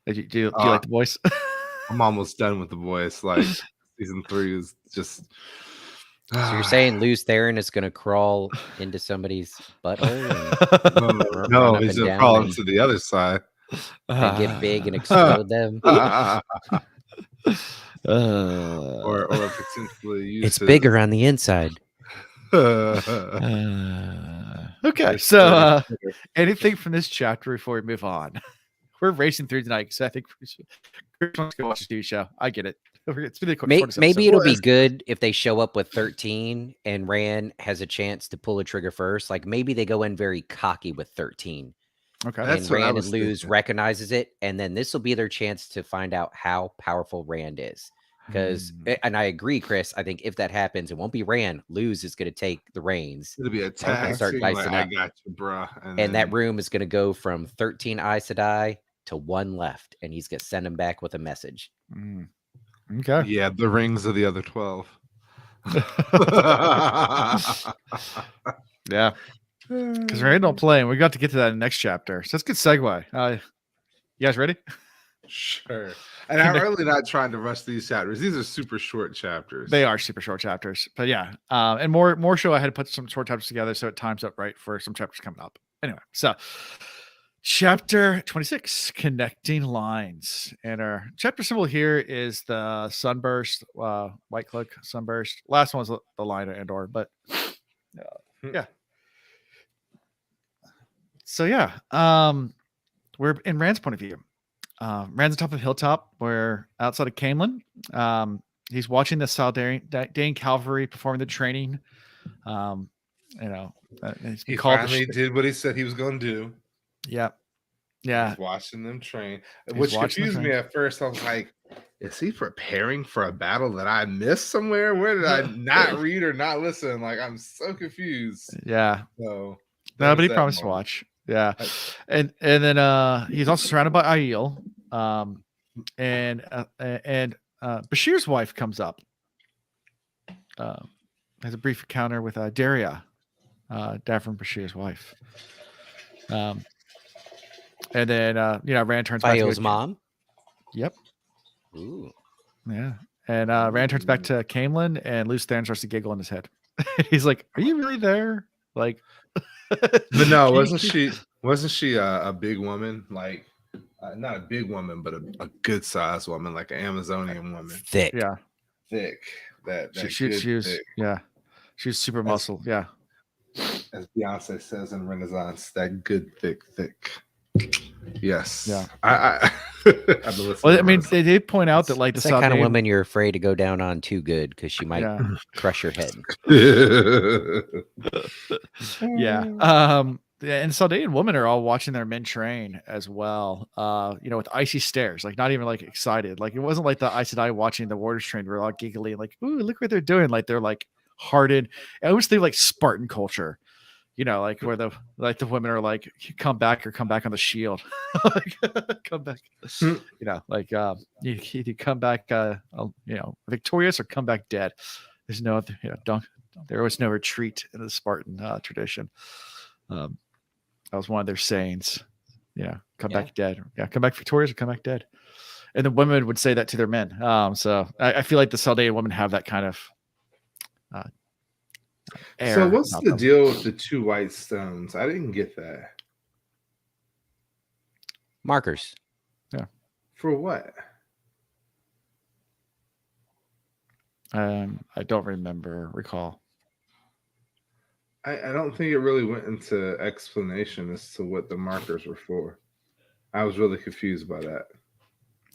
Speaker 1: Do you like The Boys?
Speaker 3: I'm almost done with The Boys. Like season 3 is just.
Speaker 2: So you're saying Luce Theron is going to crawl into somebody's butthole?
Speaker 3: No, he's going to crawl into the other side
Speaker 2: and get big and explode them.
Speaker 3: Or potentially use
Speaker 2: it's bigger on the inside.
Speaker 1: Okay, so anything from this chapter before we move on? We're racing through tonight, so I think Chris wants to go watch a TV show. I get it. It's been
Speaker 2: maybe it'll be good if they show up with 13 and Rand has a chance to pull a trigger first. Like maybe they go in very cocky with 13.
Speaker 1: Okay,
Speaker 2: and Rand and Luz recognizes it, and then this will be their chance to find out how powerful Rand is. Because, and I agree, Chris. I think if that happens, it won't be Rand. Luz is going to take the reins.
Speaker 3: It'll be a tag.
Speaker 2: Start dicing
Speaker 3: I
Speaker 2: up.
Speaker 3: got you, bruh.
Speaker 2: And that room is going to go from 13 Aes Sedai to 1 left, and he's going to send him back with a message.
Speaker 1: Okay.
Speaker 3: Yeah, the rings of the other 12.
Speaker 1: Yeah. Because Rand don't play, and we got to get to that in the next chapter. So that's a good segue. You guys ready?
Speaker 3: Sure. And I'm really not trying to rush these chapters. These are super short chapters.
Speaker 1: They are super short chapters, but yeah, and more show. I had to put some short chapters together so it times up right for some chapters coming up. Anyway, so chapter 26, connecting lines, and our chapter symbol here is the sunburst, white cloak sunburst. Last one was the line of Andor, but yeah. So yeah, we're in Rand's point of view. Rand's on top of a hilltop. We're outside of Camelin. He's watching the Saldaean cavalry performing the training.
Speaker 3: He finally did what he said he was going to do.
Speaker 1: Yeah. Yeah.
Speaker 3: He's watching them train, which confused me at first. I was like, is he preparing for a battle that I missed somewhere? Where did I not read or not listen? Like, I'm so confused.
Speaker 1: Yeah.
Speaker 3: So,
Speaker 1: no, but he promised to watch. Yeah. And then he's also surrounded by Aiel. And Bashir's wife comes up. Has a brief encounter with Daria, Davram Bashir's wife. And then Rand turns back to
Speaker 2: Aiel's mom.
Speaker 1: Yep.
Speaker 2: Ooh.
Speaker 1: Yeah. And Rand turns back to Camelin, and Luce Theron starts to giggle in his head. He's like, "Are you really there?" Like,
Speaker 3: but no, wasn't she a big woman? Like, not a big woman, but a good sized woman, like an Amazonian woman.
Speaker 2: Thick.
Speaker 1: Yeah.
Speaker 3: Thick.
Speaker 1: She was thick. Yeah. She was super muscle. Yeah.
Speaker 3: As Beyonce says in Renaissance, that good thick. Yes.
Speaker 1: Yeah.
Speaker 3: Well,
Speaker 1: I mean, they did point out that like
Speaker 2: the kind of woman you're afraid to go down on too good because she might crush your head.
Speaker 1: Yeah. And Saldaean women are all watching their men train as well. With icy stares, like not even like excited. Like it wasn't like the Aes Sedai watching the warders train. We're all giggly, like, ooh, look what they're doing. Like they're like hardened. I always think like Spartan culture. Like where the women are like, come back on the shield. Like, come back. You come back, victorious or come back dead. There's no, there was no retreat in the Spartan tradition. That was one of their sayings. Come back dead. Yeah, come back victorious or come back dead. And the women would say that to their men. So I feel like the Saldaean women have that kind of air.
Speaker 3: So what's the deal with the 2 white stones? I didn't get that.
Speaker 2: Markers.
Speaker 1: Yeah.
Speaker 3: For what?
Speaker 1: I don't recall.
Speaker 3: I don't think it really went into explanation as to what the markers were for. I was really confused by that.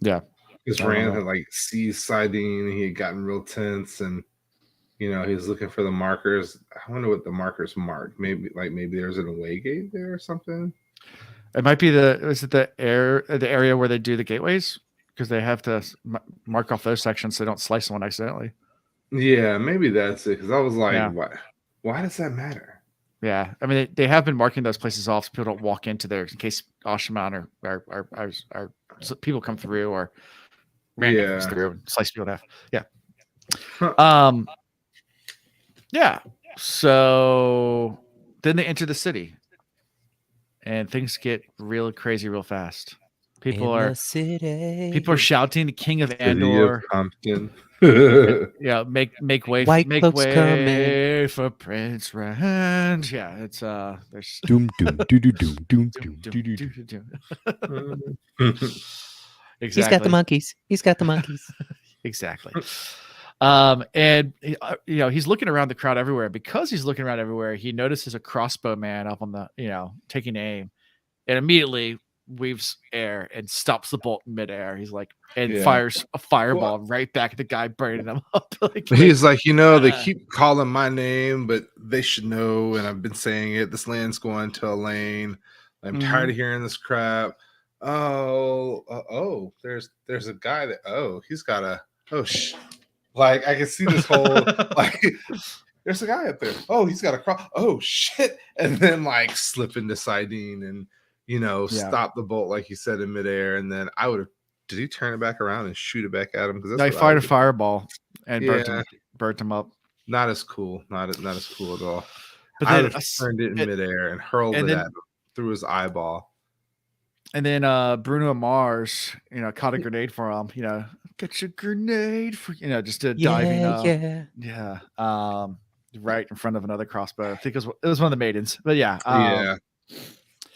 Speaker 1: Yeah.
Speaker 3: Because Rand had like seized Sidene and he had gotten real tense and he was looking for the markers. I wonder what the markers marked. Maybe there's an away gate there or something.
Speaker 1: It might be the area where they do the gateways because they have to mark off those sections so they don't slice someone accidentally.
Speaker 3: Yeah, maybe that's it. Because I was like, why does that matter?
Speaker 1: Yeah, I mean they have been marking those places off so people don't walk into there in case Ashaman or people come through or Rand comes through and slice people in half. Yeah. Huh. Yeah. So then they enter the city and things get real crazy real fast. People are shouting the King of Andor. Make way for Prince Rand. Yeah, it's there's doom. Exactly.
Speaker 2: He's got the monkeys.
Speaker 1: Exactly. And he's looking around the crowd everywhere. Because he's looking around everywhere, he notices a crossbow man up on the, taking aim, and immediately weaves air and stops the bolt in midair. He's like, fires a fireball right back at the guy burning him up.
Speaker 3: He's like, they keep calling my name, but they should know, and I've been saying it. This land's going to Elaine. I'm tired of hearing this crap. There's a guy that he's got a like I can see this whole like there's a guy up there. Oh, he's got a cross. Oh shit! And then like slip into Sidene and stop the bolt like you said in midair. And then I would have. Did he turn it back around and shoot it back at him? Because
Speaker 1: he fired a fireball and burnt him up.
Speaker 3: Not as cool. Not as cool at all.
Speaker 1: But
Speaker 3: I
Speaker 1: then
Speaker 3: turned it in midair and hurled it at him through his eyeball.
Speaker 1: And then Bruno Mars, caught a grenade for him. Get your grenade for just a diving.
Speaker 2: Yeah.
Speaker 1: Right in front of another crossbow. I think it was one of the maidens, but yeah.
Speaker 3: Yeah.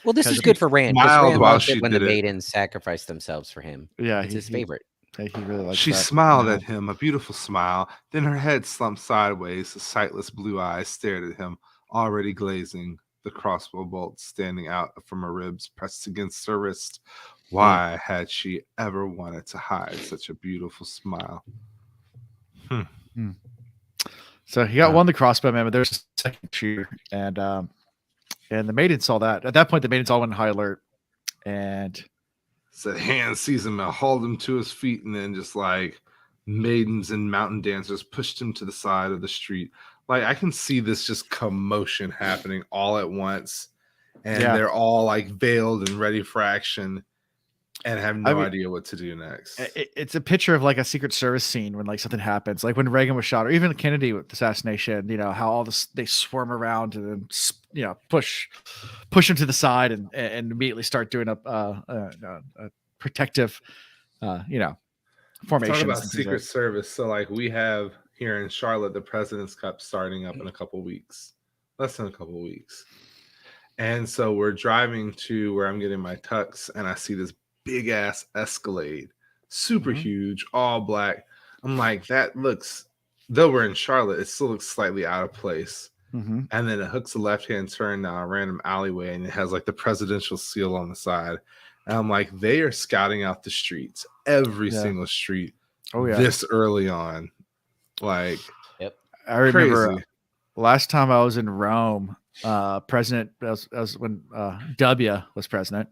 Speaker 2: Well, this
Speaker 1: 'cause
Speaker 2: is
Speaker 1: if
Speaker 2: good
Speaker 1: he
Speaker 2: for Rand because
Speaker 3: smiled
Speaker 2: Rand
Speaker 3: while
Speaker 2: loves
Speaker 3: she
Speaker 2: it when the
Speaker 3: did it.
Speaker 2: maidens sacrifice themselves for him.
Speaker 1: Yeah,
Speaker 2: It's his favorite.
Speaker 1: He really likes
Speaker 3: She
Speaker 1: that.
Speaker 3: smiled
Speaker 1: Yeah.
Speaker 3: at him, a beautiful smile. Then her head slumped sideways. The sightless blue eyes stared at him, already glazing. The crossbow bolt standing out from her ribs, pressed against her wrist. Why had she ever wanted to hide such a beautiful smile?
Speaker 1: So he got one of the crossbow men, but there's a second shooter, and the maiden saw that. At that point, the maidens all went in high alert, and
Speaker 3: Said Hand sees him and hauled him to his feet, and then just like maidens and mountain dancers pushed him to the side of the street. Like I can see this just commotion happening all at once, and they're all like veiled and ready for action, and have no idea what to do next.
Speaker 1: It's a picture of like a Secret Service scene when like something happens, like when Reagan was shot, or even Kennedy with the assassination. How all this they swarm around and then push him to the side and immediately start doing a protective, formations.
Speaker 3: Talk about Secret Service. So like we have here in Charlotte the President's Cup starting up in a couple weeks, less than a couple weeks, and so we're driving to where I'm getting my tux, and I see this big ass Escalade, super huge, all black. I'm like, that looks, though we're in Charlotte, it still looks slightly out of place. And then it hooks a left-hand turn down a random alleyway, and it has like the presidential seal on the side. And I'm like, they are scouting out the streets, every single street, this early on. Like,
Speaker 1: I remember last time I was in Rome, President, that was when W was president.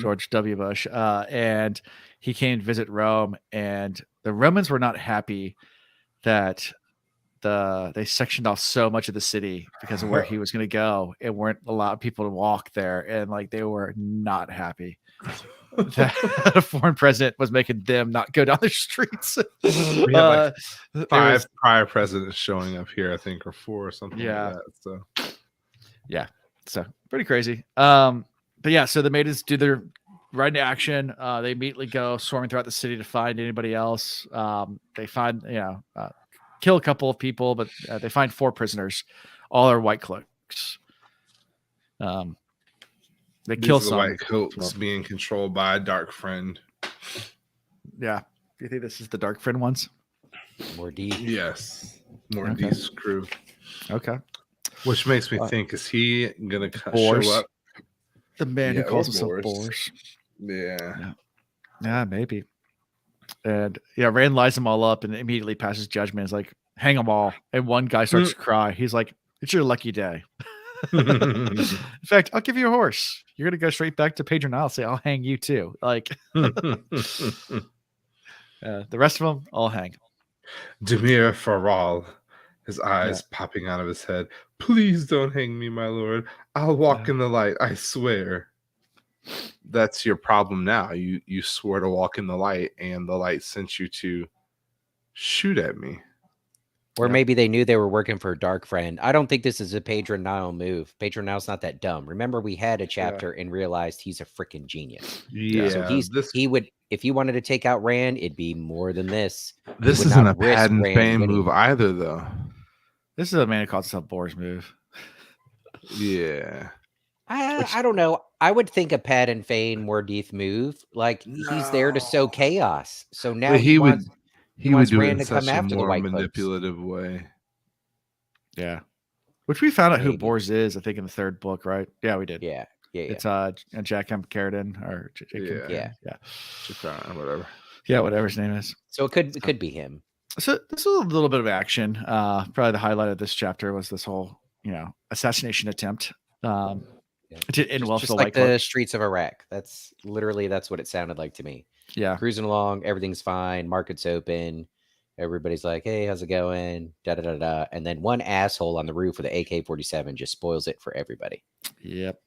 Speaker 1: George W. Bush, and he came to visit Rome, and the Romans were not happy that they sectioned off so much of the city because of where he was going to go, and weren't allowed people to walk there, and like they were not happy that a foreign president was making them not go down the streets.
Speaker 3: We have like 5 prior presidents showing up here, I think, or 4 or something like that.
Speaker 1: So pretty crazy. But yeah, so the maidens do their right into action. They immediately go swarming throughout the city to find anybody else. They find, kill a couple of people, but they find 4 prisoners. All are whitecloaks. They kill some
Speaker 3: whitecloaks being controlled by a dark friend.
Speaker 1: Yeah. Do you think this is the dark friend ones?
Speaker 2: Mordi.
Speaker 3: Yes. Mordi's crew.
Speaker 1: Okay.
Speaker 3: Which makes me think, is he going to show up?
Speaker 1: The man who calls himself Boris.
Speaker 3: Yeah,
Speaker 1: maybe. And Rand lies them all up and immediately passes judgment. It's like, hang them all. And one guy starts to cry. He's like, it's your lucky day. In fact, I'll give you a horse. You're gonna go straight back to Pedro Nile. Say, I'll hang you too. Like the rest of them, I'll hang.
Speaker 3: Demir Faral, his eyes popping out of his head. Please don't hang me, my lord. I'll walk in the light, I swear. That's your problem now. You swore to walk in the light, and the light sent you to shoot at me.
Speaker 2: Or maybe they knew they were working for a dark friend. I don't think this is a Pedro Nile move. Pedro Nile's not that dumb. Remember, we had a chapter and realized he's a freaking genius.
Speaker 3: Yeah.
Speaker 2: So he would, if he wanted to take out Rand, it'd be more than this.
Speaker 3: This isn't a Pad and Fane move either, though.
Speaker 1: This is a man who calls himself Boris move.
Speaker 3: Yeah.
Speaker 2: I don't know. I would think a Pad and Fane Mordeith move. Like he's there to sow chaos. So now he would
Speaker 3: do
Speaker 2: Rand
Speaker 3: it in
Speaker 2: to come
Speaker 3: such a
Speaker 2: after the
Speaker 3: more
Speaker 2: white
Speaker 3: manipulative way.
Speaker 1: Yeah. Which we found out who Boris is, I think, in the 3rd book, right? Yeah, we did.
Speaker 2: Yeah.
Speaker 1: It's Jack M. Carradine or
Speaker 3: whatever.
Speaker 1: Yeah, whatever his name is.
Speaker 2: So it could be him.
Speaker 1: So this was a little bit of action. Probably the highlight of this chapter was this whole, assassination attempt.
Speaker 2: Just like the streets of Iraq. That's what it sounded like to me.
Speaker 1: Yeah.
Speaker 2: Cruising along, everything's fine, market's open. Everybody's like, hey, how's it going? Da da da da. And then one asshole on the roof with an AK-47 just spoils it for everybody.
Speaker 1: Yep.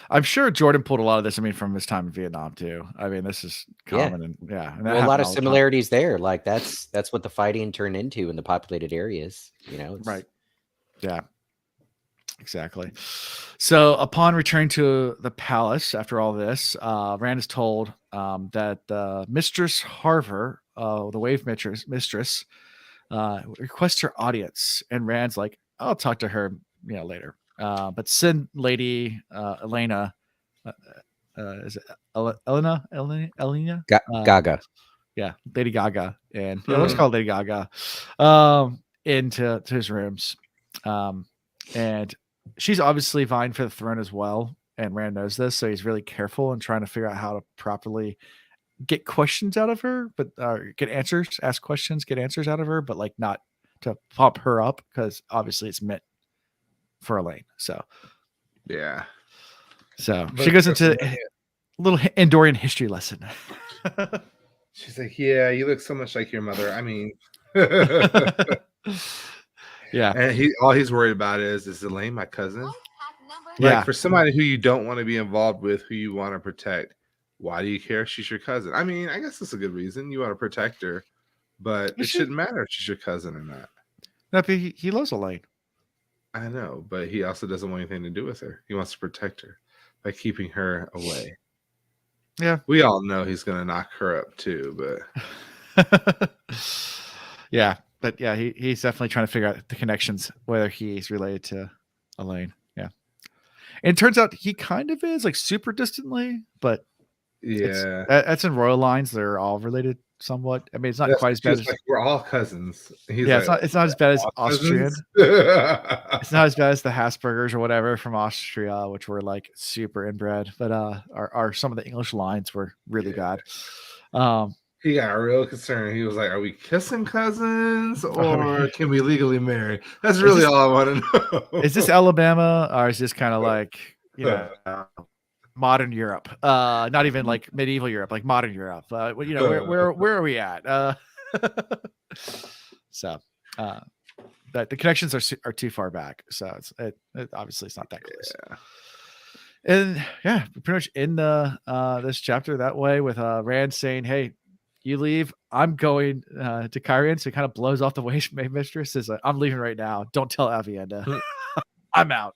Speaker 1: I'm sure Jordan pulled a lot of this, from his time in Vietnam too. This is common and
Speaker 2: and a lot of similarities there. Like that's what the fighting turned into in the populated areas,
Speaker 1: Right. Yeah. Exactly. So upon returning to the palace after all this, Rand is told that Mistress Harver, the wave mistress, requests her audience, and Rand's like, "I'll talk to her, later." But send Lady Elena, uh, is it Elena?
Speaker 2: Gaga.
Speaker 1: Yeah, Lady Gaga, and
Speaker 3: Hmm.
Speaker 1: let's call it Lady Gaga, into to his rooms, and she's obviously vying for the throne as well, and Rand knows this, so he's really careful and trying to figure out how to properly get questions out of her, but get answers, ask questions, get answers out of her, but like not to pump her up because obviously it's meant for Elaine. So
Speaker 3: Yeah.
Speaker 1: she goes into a little Andorian history lesson.
Speaker 3: She's like, yeah, you look so much like your mother. I mean,
Speaker 1: Yeah.
Speaker 3: And all he's worried about is Elaine my cousin?
Speaker 1: Yeah.
Speaker 3: Like, for somebody who you don't want to be involved with, who you want to protect, why do you care if she's your cousin? I mean, I guess that's a good reason. You want to protect her, but it shouldn't matter if she's your cousin or not.
Speaker 1: No, but he loves Elaine.
Speaker 3: I know, but he also doesn't want anything to do with her. He wants to protect her by keeping her away.
Speaker 1: Yeah.
Speaker 3: We all know he's going to knock her up too, but
Speaker 1: yeah. But yeah, he's definitely trying to figure out the connections, whether he's related to Elaine. Yeah. And it turns out he kind of is, like, super distantly, but
Speaker 3: yeah,
Speaker 1: that's in royal lines. They're all related somewhat. I mean, it's not quite as bad as
Speaker 3: like, we're all cousins. He's
Speaker 1: yeah,
Speaker 3: like,
Speaker 1: it's not as bad as Austrian.
Speaker 3: cousins?
Speaker 1: It's not as bad as the Habsburgers or whatever from Austria, which were like super inbred, but are some of the English lines were really bad.
Speaker 3: He got real concerned. He was like, "Are we kissing cousins, or can we legally marry?" That's really all I want to know.
Speaker 1: Is this Alabama, or is this kind of like, modern Europe? Not even like medieval Europe, like modern Europe. Where are we at? So, that the connections are too far back. So it obviously it's not that close.
Speaker 3: Yeah.
Speaker 1: And yeah, pretty much in the this chapter that way with Rand saying, "Hey, you leave. I'm going to Kyrian." So he kind of blows off the wage mistress. Is like, "I'm leaving right now. Don't tell Avienda. I'm out."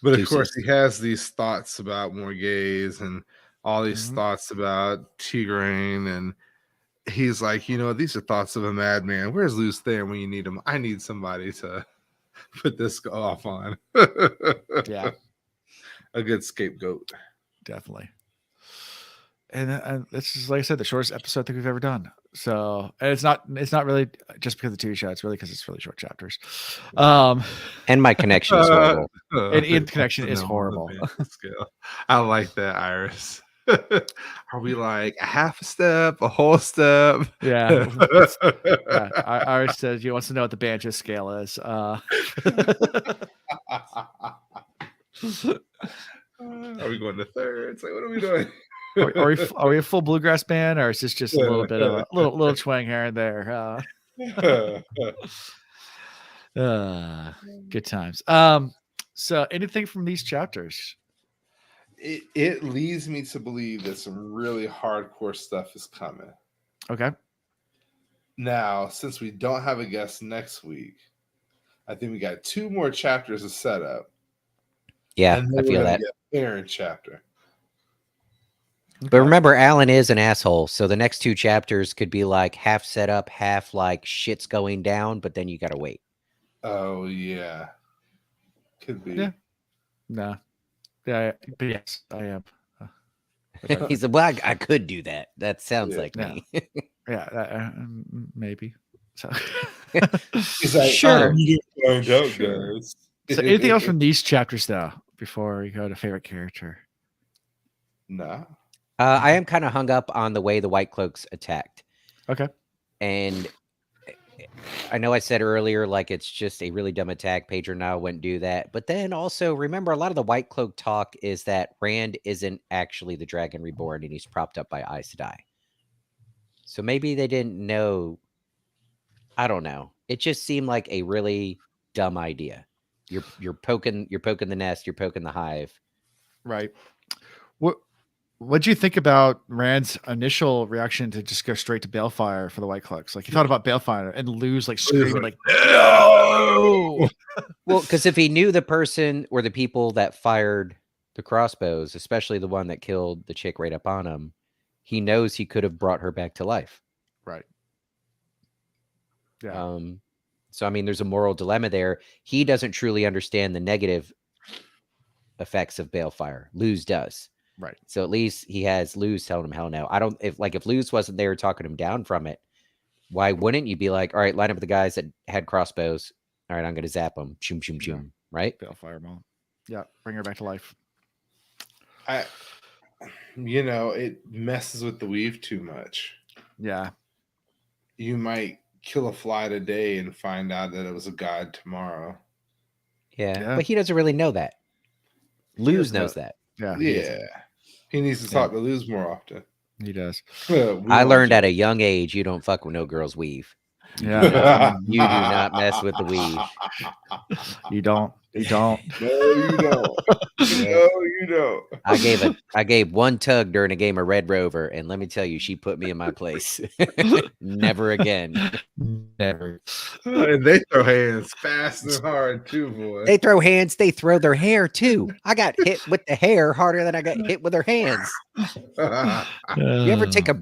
Speaker 3: But of course, he has these thoughts about Morgaze and all these thoughts about Tigraine, and he's like, these are thoughts of a madman. Where's Luce there when you need him? I need somebody to put this off on.
Speaker 1: Yeah,
Speaker 3: a good scapegoat,
Speaker 1: definitely. And this is, like I said, the shortest episode I think we've ever done. So, and it's not really just because of the TV show. It's really because it's really short chapters.
Speaker 2: And my connection is horrible.
Speaker 1: And Ian's connection is horrible.
Speaker 3: I like that, Iris. Are we like a half a step, a whole step?
Speaker 1: Yeah. Iris says he wants to know what the banjo scale is. Are
Speaker 3: we going to thirds? Like, what are we doing?
Speaker 1: Are we a full bluegrass band, or is this just a little bit of a little twang here and there? Good times. So anything from these chapters?
Speaker 3: It leads me to believe that some really hardcore stuff is coming.
Speaker 1: Okay.
Speaker 3: Now, since we don't have a guest next week, I think we got 2 more chapters to set up.
Speaker 2: Yeah, I feel that.
Speaker 3: Aaron chapter.
Speaker 2: But remember, Alan is an asshole, so the next 2 chapters could be like half set up, half like shit's going down, but then you gotta wait.
Speaker 3: Oh yeah, could be.
Speaker 1: Yeah. No. Yeah, but yes, I am.
Speaker 2: He's like, well, I could do that. That sounds like me.
Speaker 1: Yeah, maybe. So
Speaker 3: he's like,
Speaker 2: sure.
Speaker 1: So anything else from these chapters though, before we go to favorite character?
Speaker 3: No.
Speaker 2: I am kind of hung up on the way the whitecloaks attacked.
Speaker 1: Okay.
Speaker 2: And I know I said earlier, like, it's just a really dumb attack. Pedro now wouldn't do that. But then also remember, a lot of the whitecloak talk is that Rand isn't actually the Dragon Reborn and he's propped up by Aes Sedai. So maybe they didn't know. I don't know. It just seemed like a really dumb idea. You're poking the nest, you're poking the hive.
Speaker 1: Right. What'd you think about Rand's initial reaction to just go straight to Balefire for the whitecloaks? Like he thought about Balefire and Lou's like screaming like, no.
Speaker 2: Well, because if he knew the person or the people that fired the crossbows, especially the one that killed the chick right up on him, he knows he could have brought her back to life.
Speaker 1: Right. Yeah.
Speaker 2: So I mean, there's a moral dilemma there. He doesn't truly understand the negative effects of Balefire. Luz does.
Speaker 1: Right.
Speaker 2: So at least he has Luz telling him hell no. If Luz wasn't there talking him down from it, why wouldn't you be like, all right, line up with the guys that had crossbows. All right, I'm gonna zap them. Choom choom choom. Right?
Speaker 1: Balefire mom. Yeah, bring her back to life.
Speaker 3: It messes with the weave too much.
Speaker 1: Yeah.
Speaker 3: You might kill a fly today and find out that it was a god tomorrow.
Speaker 2: Yeah. But he doesn't really know that. Luz knows that.
Speaker 1: Yeah.
Speaker 3: He needs to talk to Luz more often.
Speaker 1: He does.
Speaker 2: I learned at a young age you don't fuck with no girl's weave.
Speaker 1: Yeah.
Speaker 2: You do not mess with the weave.
Speaker 1: You don't. You don't.
Speaker 3: No, you don't. No, you don't.
Speaker 2: I gave one tug during a game of Red Rover, and let me tell you, she put me in my place. Never again.
Speaker 1: Never.
Speaker 3: And they throw hands fast and hard too, boy.
Speaker 2: They throw hands, they throw their hair too. I got hit with the hair harder than I got hit with their hands. You ever take a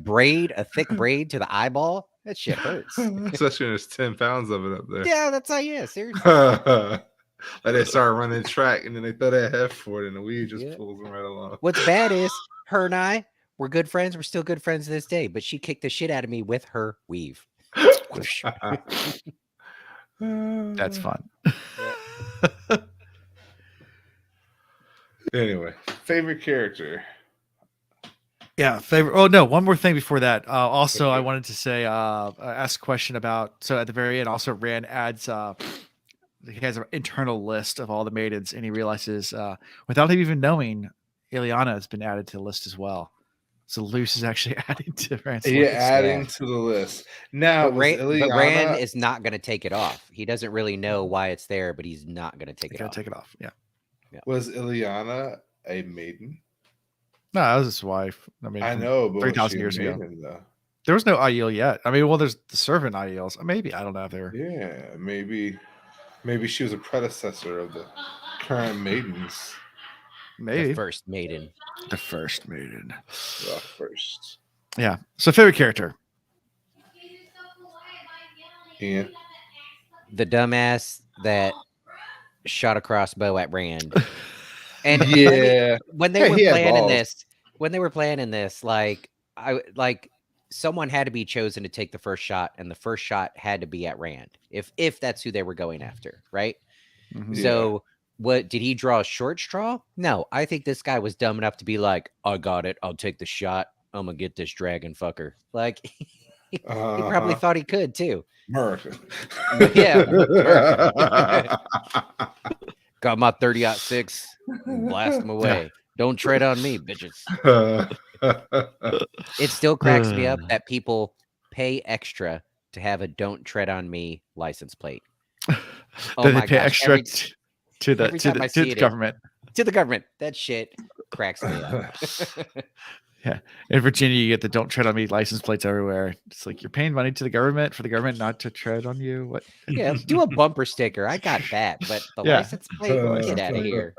Speaker 2: thick braid to the eyeball? That shit hurts.
Speaker 3: Especially when there's 10 pounds of it up there.
Speaker 2: Yeah, that's how seriously.
Speaker 3: Like they start running track and then they throw that head for it and the weed just pulls them right along.
Speaker 2: What's bad is her and I were good friends. We're still good friends to this day, but she kicked the shit out of me with her weave.
Speaker 1: That's fun.
Speaker 3: Anyway, favorite character.
Speaker 1: Yeah, favorite. Oh no, one more thing before that. Also, I wanted to say, ask a question about. So at the very end, also Rand adds. He has an internal list of all the maidens, and he realizes, without him even knowing, Ileana has been added to the list as well. So Luce is actually adding to Rand's list.
Speaker 3: Adding to the list. Now,
Speaker 2: but Rand is not going to take it off. He doesn't really know why it's there, but he's not going to take it off.
Speaker 1: Take it off. Yeah.
Speaker 3: Was Ileana a maiden?
Speaker 1: No, that was his wife. I mean,
Speaker 3: I know, but
Speaker 1: 3,000 years ago. There was no Aiel yet. I mean, well, there's the servant Aiels. Maybe. I don't know if they were.
Speaker 3: Yeah, maybe she was a predecessor of the current maidens.
Speaker 1: Maybe.
Speaker 2: The first maiden.
Speaker 1: The first maiden.
Speaker 3: The first.
Speaker 1: Yeah. So favorite character.
Speaker 3: Ian.
Speaker 2: The dumbass that shot a crossbow at Rand. And when they were planning this, someone had to be chosen to take the first shot, and the first shot had to be at Rand, if that's who they were going after, right?
Speaker 1: Mm-hmm.
Speaker 2: So what did he draw a short straw? No, I think this guy was dumb enough to be like, I got it, I'll take the shot, I'm gonna get this dragon fucker. Like he probably thought he could too.
Speaker 3: America.
Speaker 2: Yeah. Got my 30-06, blast him away. Don't tread on me, bitches. It still cracks me up that people pay extra to have a "Don't tread on me" license plate.
Speaker 1: Oh my pay extra to the government.
Speaker 2: To the government. That shit cracks me up.
Speaker 1: Yeah. In Virginia, you get the "Don't tread on me" license plates everywhere. It's like you're paying money to the government for the government not to tread on you. What?
Speaker 2: Yeah, do a bumper sticker. I got that, but the license plate, get out of here.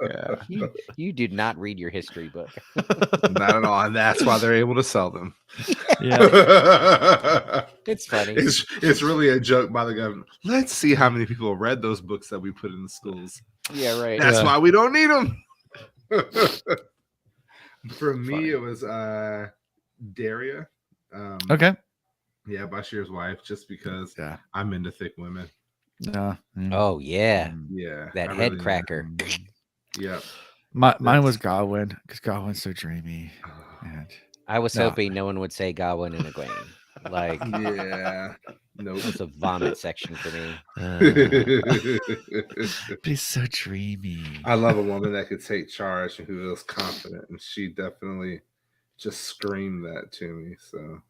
Speaker 1: Yeah.
Speaker 2: You did not read your history book.
Speaker 3: Not at all, and that's why they're able to sell them.
Speaker 1: Yeah.
Speaker 2: It's funny.
Speaker 3: It's really a joke by the government. Let's see how many people read those books that we put in the schools.
Speaker 2: Yeah, right.
Speaker 3: That's why we don't need them. For me,
Speaker 1: funny.
Speaker 3: it was Daria.
Speaker 1: Okay.
Speaker 3: Yeah, Bashir's wife, just because I'm into thick women.
Speaker 2: Oh yeah.
Speaker 3: Yeah.
Speaker 2: That head
Speaker 3: really
Speaker 2: cracker.
Speaker 3: Yeah.
Speaker 1: Mine was Gawyn, because Gawyn's so dreamy. And
Speaker 2: I was hoping no one would say Gawyn and Egwene. Like,
Speaker 3: yeah. Nope.
Speaker 2: It was a vomit section for me.
Speaker 1: He's so dreamy.
Speaker 3: I love a woman that could take charge and who feels confident, and she definitely just screamed that to me. So,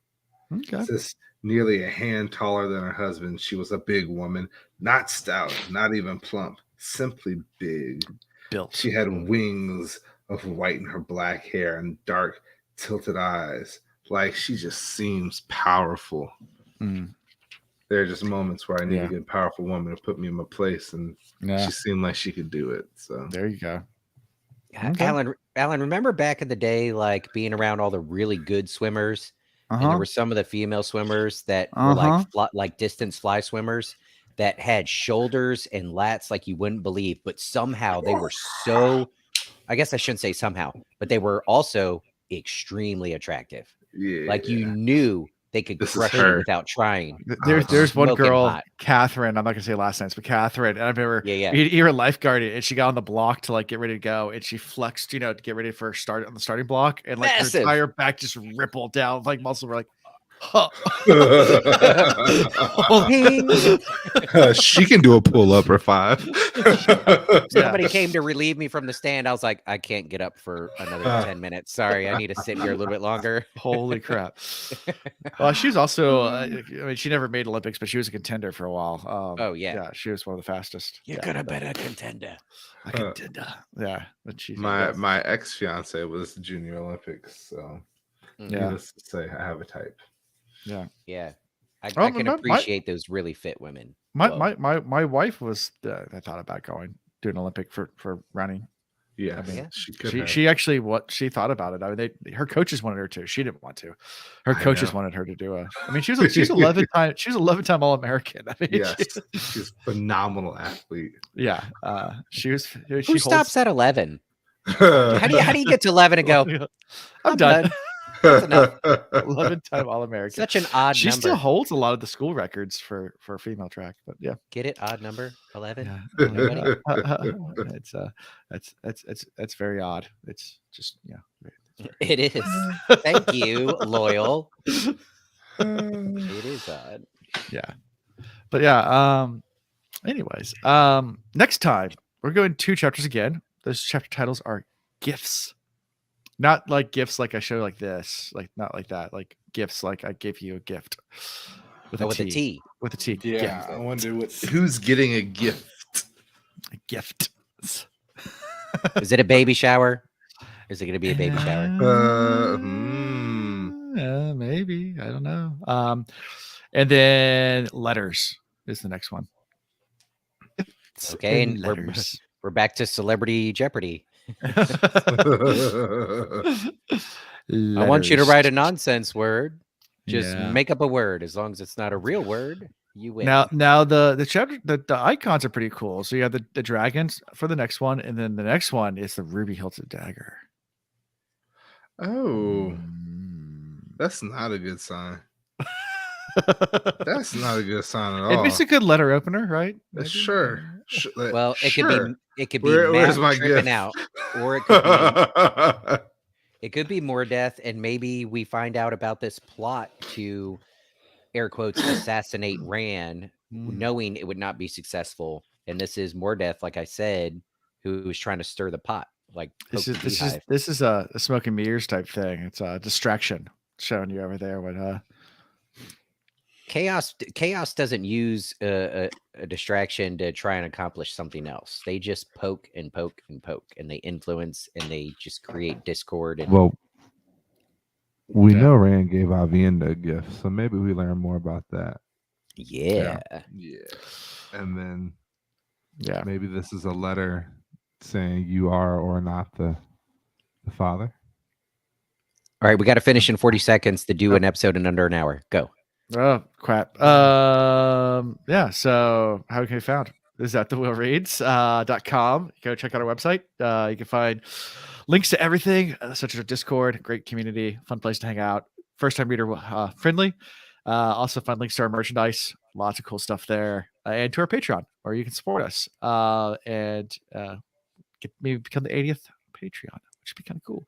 Speaker 3: just nearly a hand taller than her husband. She was a big woman, not stout, not even plump, simply big.
Speaker 1: Built.
Speaker 3: She had wings of white in her black hair and dark, tilted eyes. Like she just seems powerful.
Speaker 1: Mm,
Speaker 3: There are just moments where I need
Speaker 1: Yeah.
Speaker 3: a good, powerful woman to put me in my place, and
Speaker 1: yeah.
Speaker 3: she seemed like she could do it. So
Speaker 1: There you go. Okay.
Speaker 2: Alan, remember back in the day, like being around all the really good swimmers, and there
Speaker 1: Uh-huh.
Speaker 2: were some of the female swimmers that were
Speaker 1: Uh-huh.
Speaker 2: like distance fly swimmers that had shoulders and lats like you wouldn't believe, but somehow they were so, I guess I shouldn't say somehow, but they were also extremely attractive.
Speaker 3: yeah,
Speaker 2: Like you knew they could
Speaker 3: This is
Speaker 2: crush you
Speaker 3: her.
Speaker 2: without trying.
Speaker 1: There's one
Speaker 2: Smoking
Speaker 1: girl,
Speaker 2: hot.
Speaker 1: Catherine. I'm not gonna say last names, but Catherine. And I remember
Speaker 2: Yeah.
Speaker 1: you were lifeguarding, and she got on the block to like get ready to go, and she flexed, to get ready for start on the starting block, and like
Speaker 2: Massive.
Speaker 1: her entire back just rippled down, like muscle. We're like, huh.
Speaker 3: She can do a pull up or 5.
Speaker 2: Somebody came to relieve me from the stand. I was like, I can't get up for another 10 minutes. Sorry, I need to sit here a little bit longer.
Speaker 1: Holy crap. Well, she was also, I mean, she never made Olympics, but she was a contender for a while.
Speaker 2: Oh, yeah.
Speaker 1: Yeah, she was one of the fastest.
Speaker 2: You could have been a contender.
Speaker 1: A contender. Yeah. But she's
Speaker 3: My ex fiance was Junior Olympics, so needless to say, I have a type.
Speaker 2: Yeah. I can appreciate those really fit women.
Speaker 1: My wife was, I thought about doing an Olympic for running.
Speaker 3: Yeah,
Speaker 1: I mean,
Speaker 3: she could.
Speaker 1: She actually she thought about it. I mean, her coaches wanted her to. She didn't want to. Her coaches wanted her to do a. I mean, she's 11-time All-American. I mean,
Speaker 3: yes, she's a phenomenal athlete.
Speaker 1: Yeah, she was.
Speaker 2: Who stops at 11? How do you get to 11 and go?
Speaker 1: I'm done. That's enough. 11-time All-American.
Speaker 2: Such an odd
Speaker 1: she
Speaker 2: number.
Speaker 1: Still holds a lot of the school records for female track, but yeah.
Speaker 2: Get it? Odd number 11.
Speaker 1: Yeah. It's that's very odd. It's just
Speaker 2: It is. Thank you, loyal. It is odd.
Speaker 1: Yeah, but yeah. Anyways, next time we're going 2 chapters again. Those chapter titles are gifts. Not like gifts like I show like this, like not like that, like gifts like I give you a gift with a T. With a T.
Speaker 3: Yeah,
Speaker 1: gift.
Speaker 3: I wonder who's getting a gift.
Speaker 1: A gift.
Speaker 2: Is it a baby shower? Is it going to be a baby shower?
Speaker 1: Maybe. I don't know. And then letters is the next one.
Speaker 2: Okay, and we're back to Celebrity Jeopardy. I want you to write a nonsense word. Just make up a word. As long as it's not a real word, you win.
Speaker 1: Now the chapter, the icons are pretty cool. So you have the dragons for the next one, and then the next one is the ruby hilted dagger.
Speaker 3: Oh, that's not a good sign. That's not a good sign at all.
Speaker 1: It's a good letter opener, right?
Speaker 3: Maybe? Sure.
Speaker 2: Well, it could be
Speaker 3: where's my
Speaker 2: tripping
Speaker 3: gift?
Speaker 2: out, or it could be more death, and maybe we find out about this plot to air quotes assassinate Rand, knowing it would not be successful. And this is more death, like I said, who was trying to stir the pot. Like
Speaker 1: this is a smoke and mirrors type thing. It's a distraction showing you over there when
Speaker 2: Chaos doesn't use a distraction to try and accomplish something else. They just poke and poke and poke, and they influence, and they just create discord. And
Speaker 3: well, we know Rand gave Avienda a gift, so maybe we learn more about that.
Speaker 2: Yeah.
Speaker 3: And then
Speaker 1: maybe
Speaker 3: this is a letter saying you are or not the father.
Speaker 2: All right, we got to finish in 40 seconds to do an episode in under an hour. Go.
Speaker 1: Oh crap. Yeah, so how can be found is at thewillreads.com. Go check out our website. You can find links to everything, such as our Discord, great community, fun place to hang out, first time reader friendly. Also find links to our merchandise, lots of cool stuff there, and to our Patreon, where you can support us and maybe become the 80th Patreon, which would be kind of cool.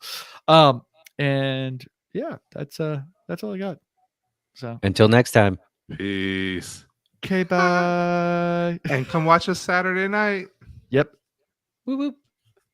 Speaker 1: And yeah, that's all I got. So
Speaker 2: until next time.
Speaker 3: Peace.
Speaker 1: Okay, bye.
Speaker 3: And come watch us Saturday night.
Speaker 1: Yep.
Speaker 2: Whoop whoop.